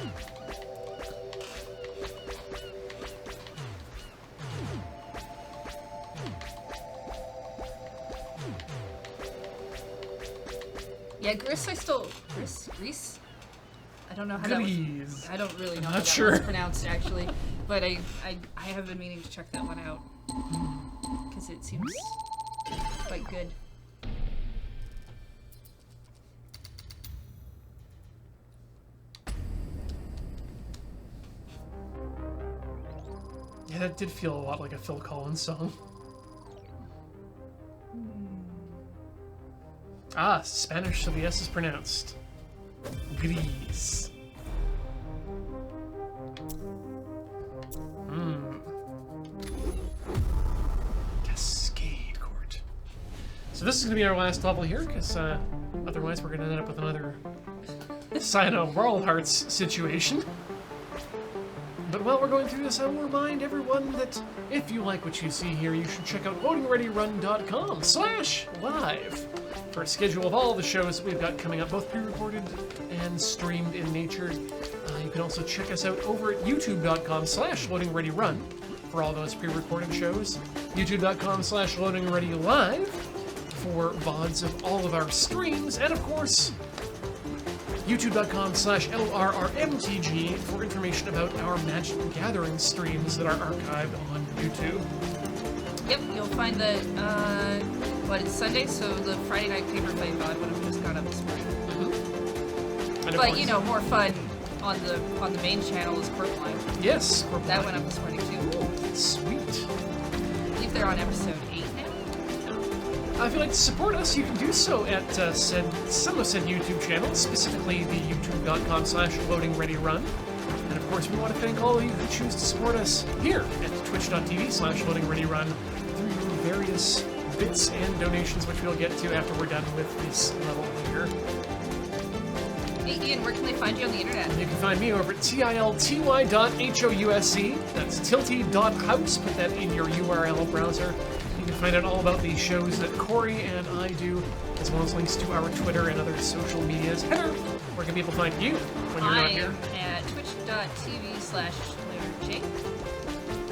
Yeah, Gris Gris? I don't know how that was, I don't really know how that was pronounced actually, but I have been meaning to check that one out because it seems quite good. Yeah, that did feel a lot like a Phil Collins song. Ah, Spanish, so the S is pronounced. Gris. Cascade Court. So this is going to be our last level here, because otherwise we're going to end up with another Cyno World Hearts situation. But while we're going through this, I will remind everyone that if you like what you see here, you should check out loadingreadyrun.com/live for a schedule of all the shows that we've got coming up, both pre-recorded and streamed in nature. You can also check us out over at youtube.com/loadingreadyrun for all those pre-recorded shows, youtube.com/loadingreadylive for VODs of all of our streams, and of course, youtube.com/LRRMTG for information about our Magic the Gathering streams that are archived on YouTube. Yep, you'll find the, it's Sunday, so the Friday Night Paper Play VOD would have just gone up this morning. But, you know, more fun on the main channel is Corp Line. Yes, Corp Line. That went up this morning, too. Sweet. I believe they're on episode 8 now. If you'd like to support us, you can do so at some of said YouTube channels, specifically the youtube.com/loadingreadyrun. And of course, we want to thank all of you who choose to support us here at twitch.tv/loadingreadyrun through various bits and donations, which we'll get to after we're done with this level here. Hey Ian, where can they find you on the internet? You can find me over at tilty.house. That's tilty.house. Put that in your URL browser. You can find out all about the shows that Corey and I do, as well as links to our Twitter and other social medias. Heather, Where can people find you when you're I not here? am at twitch.tv/PlayerJake.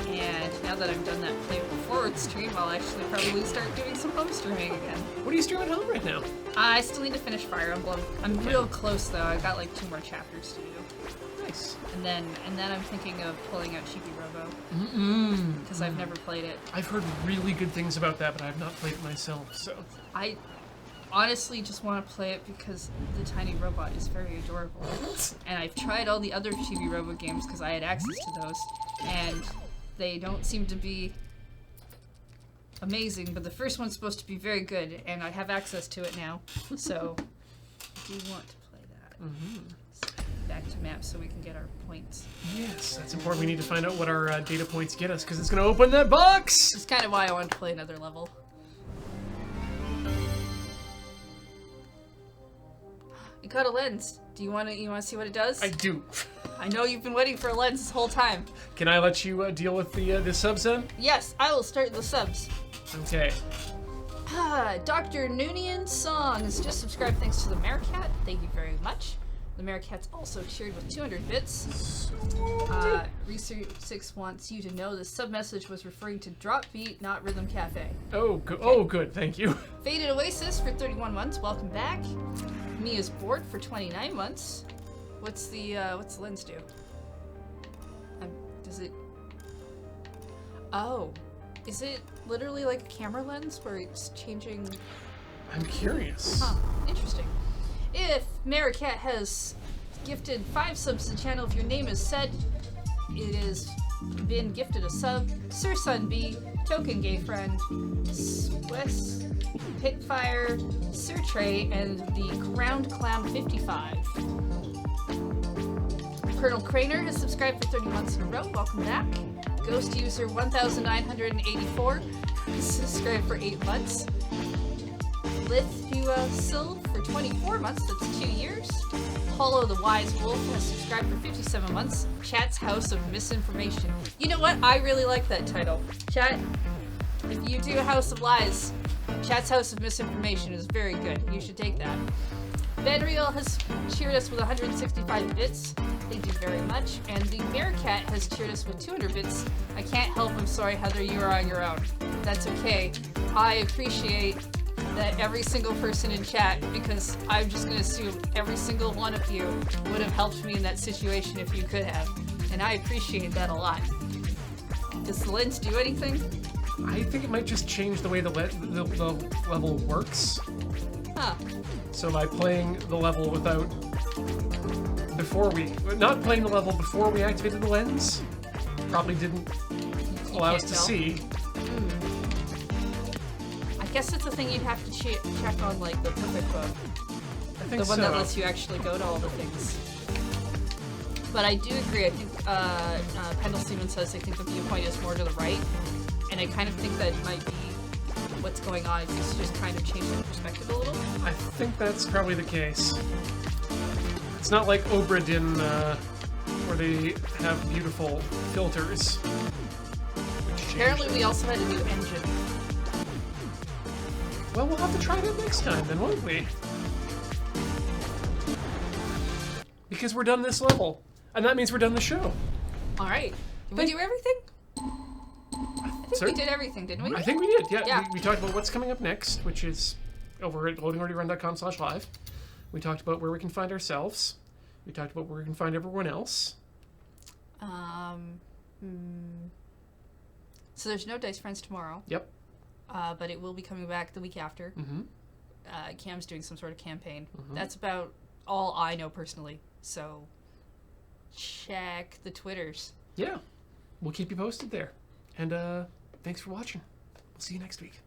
And now that I've done that Play Forward stream, I'll actually probably start doing some home streaming again. What are you streaming at home right now? I still need to finish Fire Emblem. I'm real close though. I've got like 2 more chapters to do. Nice. And then I'm thinking of pulling out Chibi Robo because I've never played it. I've heard really good things about that, but I've not played it myself, so. I honestly just want to play it because the tiny robot is very adorable. And I've tried all the other Chibi Robo games because I had access to those, and they don't seem to be amazing, but the first one's supposed to be very good, and I have access to it now, so I do want to play that. Back to maps so we can get our points. Yes, that's important. We need to find out what our data points get us, because it's going to open that box! That's kind of why I wanted to play another level. You got a lens. Do you want to see what it does? I do. I know you've been waiting for a lens this whole time. Can I let you deal with the subs then? Yes, I will start the subs. Okay. Dr. Noonian's Song is just subscribed thanks to the Meerkat. Thank you very much. The Meerkat's also cheered with 200 bits. Research 6 wants you to know the sub message was referring to Drop Beat, not Rhythm Cafe. Oh, good. Oh, good. Thank you. Faded Oasis for 31 months. Welcome back. Mia's Bored for 29 months. What's the lens do? Does it? Oh, is it literally like a camera lens where it's changing? I'm curious. Huh, interesting. If Meerkat has gifted 5 subs to the channel, if your name is said, it has been gifted a sub. Sir Sun B, Token Gay Friend, Swiss, Pitfire, Sir Trey, and the Crowned Clown 55. Colonel Craner has subscribed for 30 months in a row. Welcome back. Ghost User 1984 has subscribed for 8 months. Lithua Silv for 24 months, that's 2 years. Hollow the Wise Wolf has subscribed for 57 months. Chat's House of Misinformation. You know what? I really like that title. Chat, if you do a House of Lies, Chat's House of Misinformation is very good. You should take that. Benreal has cheered us with 165 bits. Thank you very much. And the Meerkat has cheered us with 200 bits. I can't help, I'm sorry, Heather, you are on your own. That's okay. I appreciate that every single person in chat, because I'm just going to assume every single one of you would have helped me in that situation if you could have. And I appreciate that a lot. Does the lens do anything? I think it might just change the way the level works. Huh. So by playing the level not playing the level before we activated the lens, probably didn't allow us to see. I guess it's a thing you'd have to check on, like, the perfect book. I think The one that lets you actually go to all the things. But I do agree. I think Pendle Stevens says I think the viewpoint is more to the right, and I kind of think that might be what's going on. It's just kind of changing the perspective a little. I think that's probably the case. It's not like Obra Dinn, where they have beautiful filters. Apparently, we also had a new engine. Well, we'll have to try that next time then, won't we? Because we're done this level. And that means we're done the show. Alright. Did we do everything? I think we did everything, didn't we? I think we did, yeah. Yeah. We talked about what's coming up next, which is over at loadingreadyrun.com/live. We talked about where we can find ourselves. We talked about where we can find everyone else. So there's no Dice Friends tomorrow. Yep. But it will be coming back the week after. Mm-hmm. Cam's doing some sort of campaign. That's about all I know personally. So check the Twitters. Yeah. We'll keep you posted there. And thanks for watching. We'll see you next week.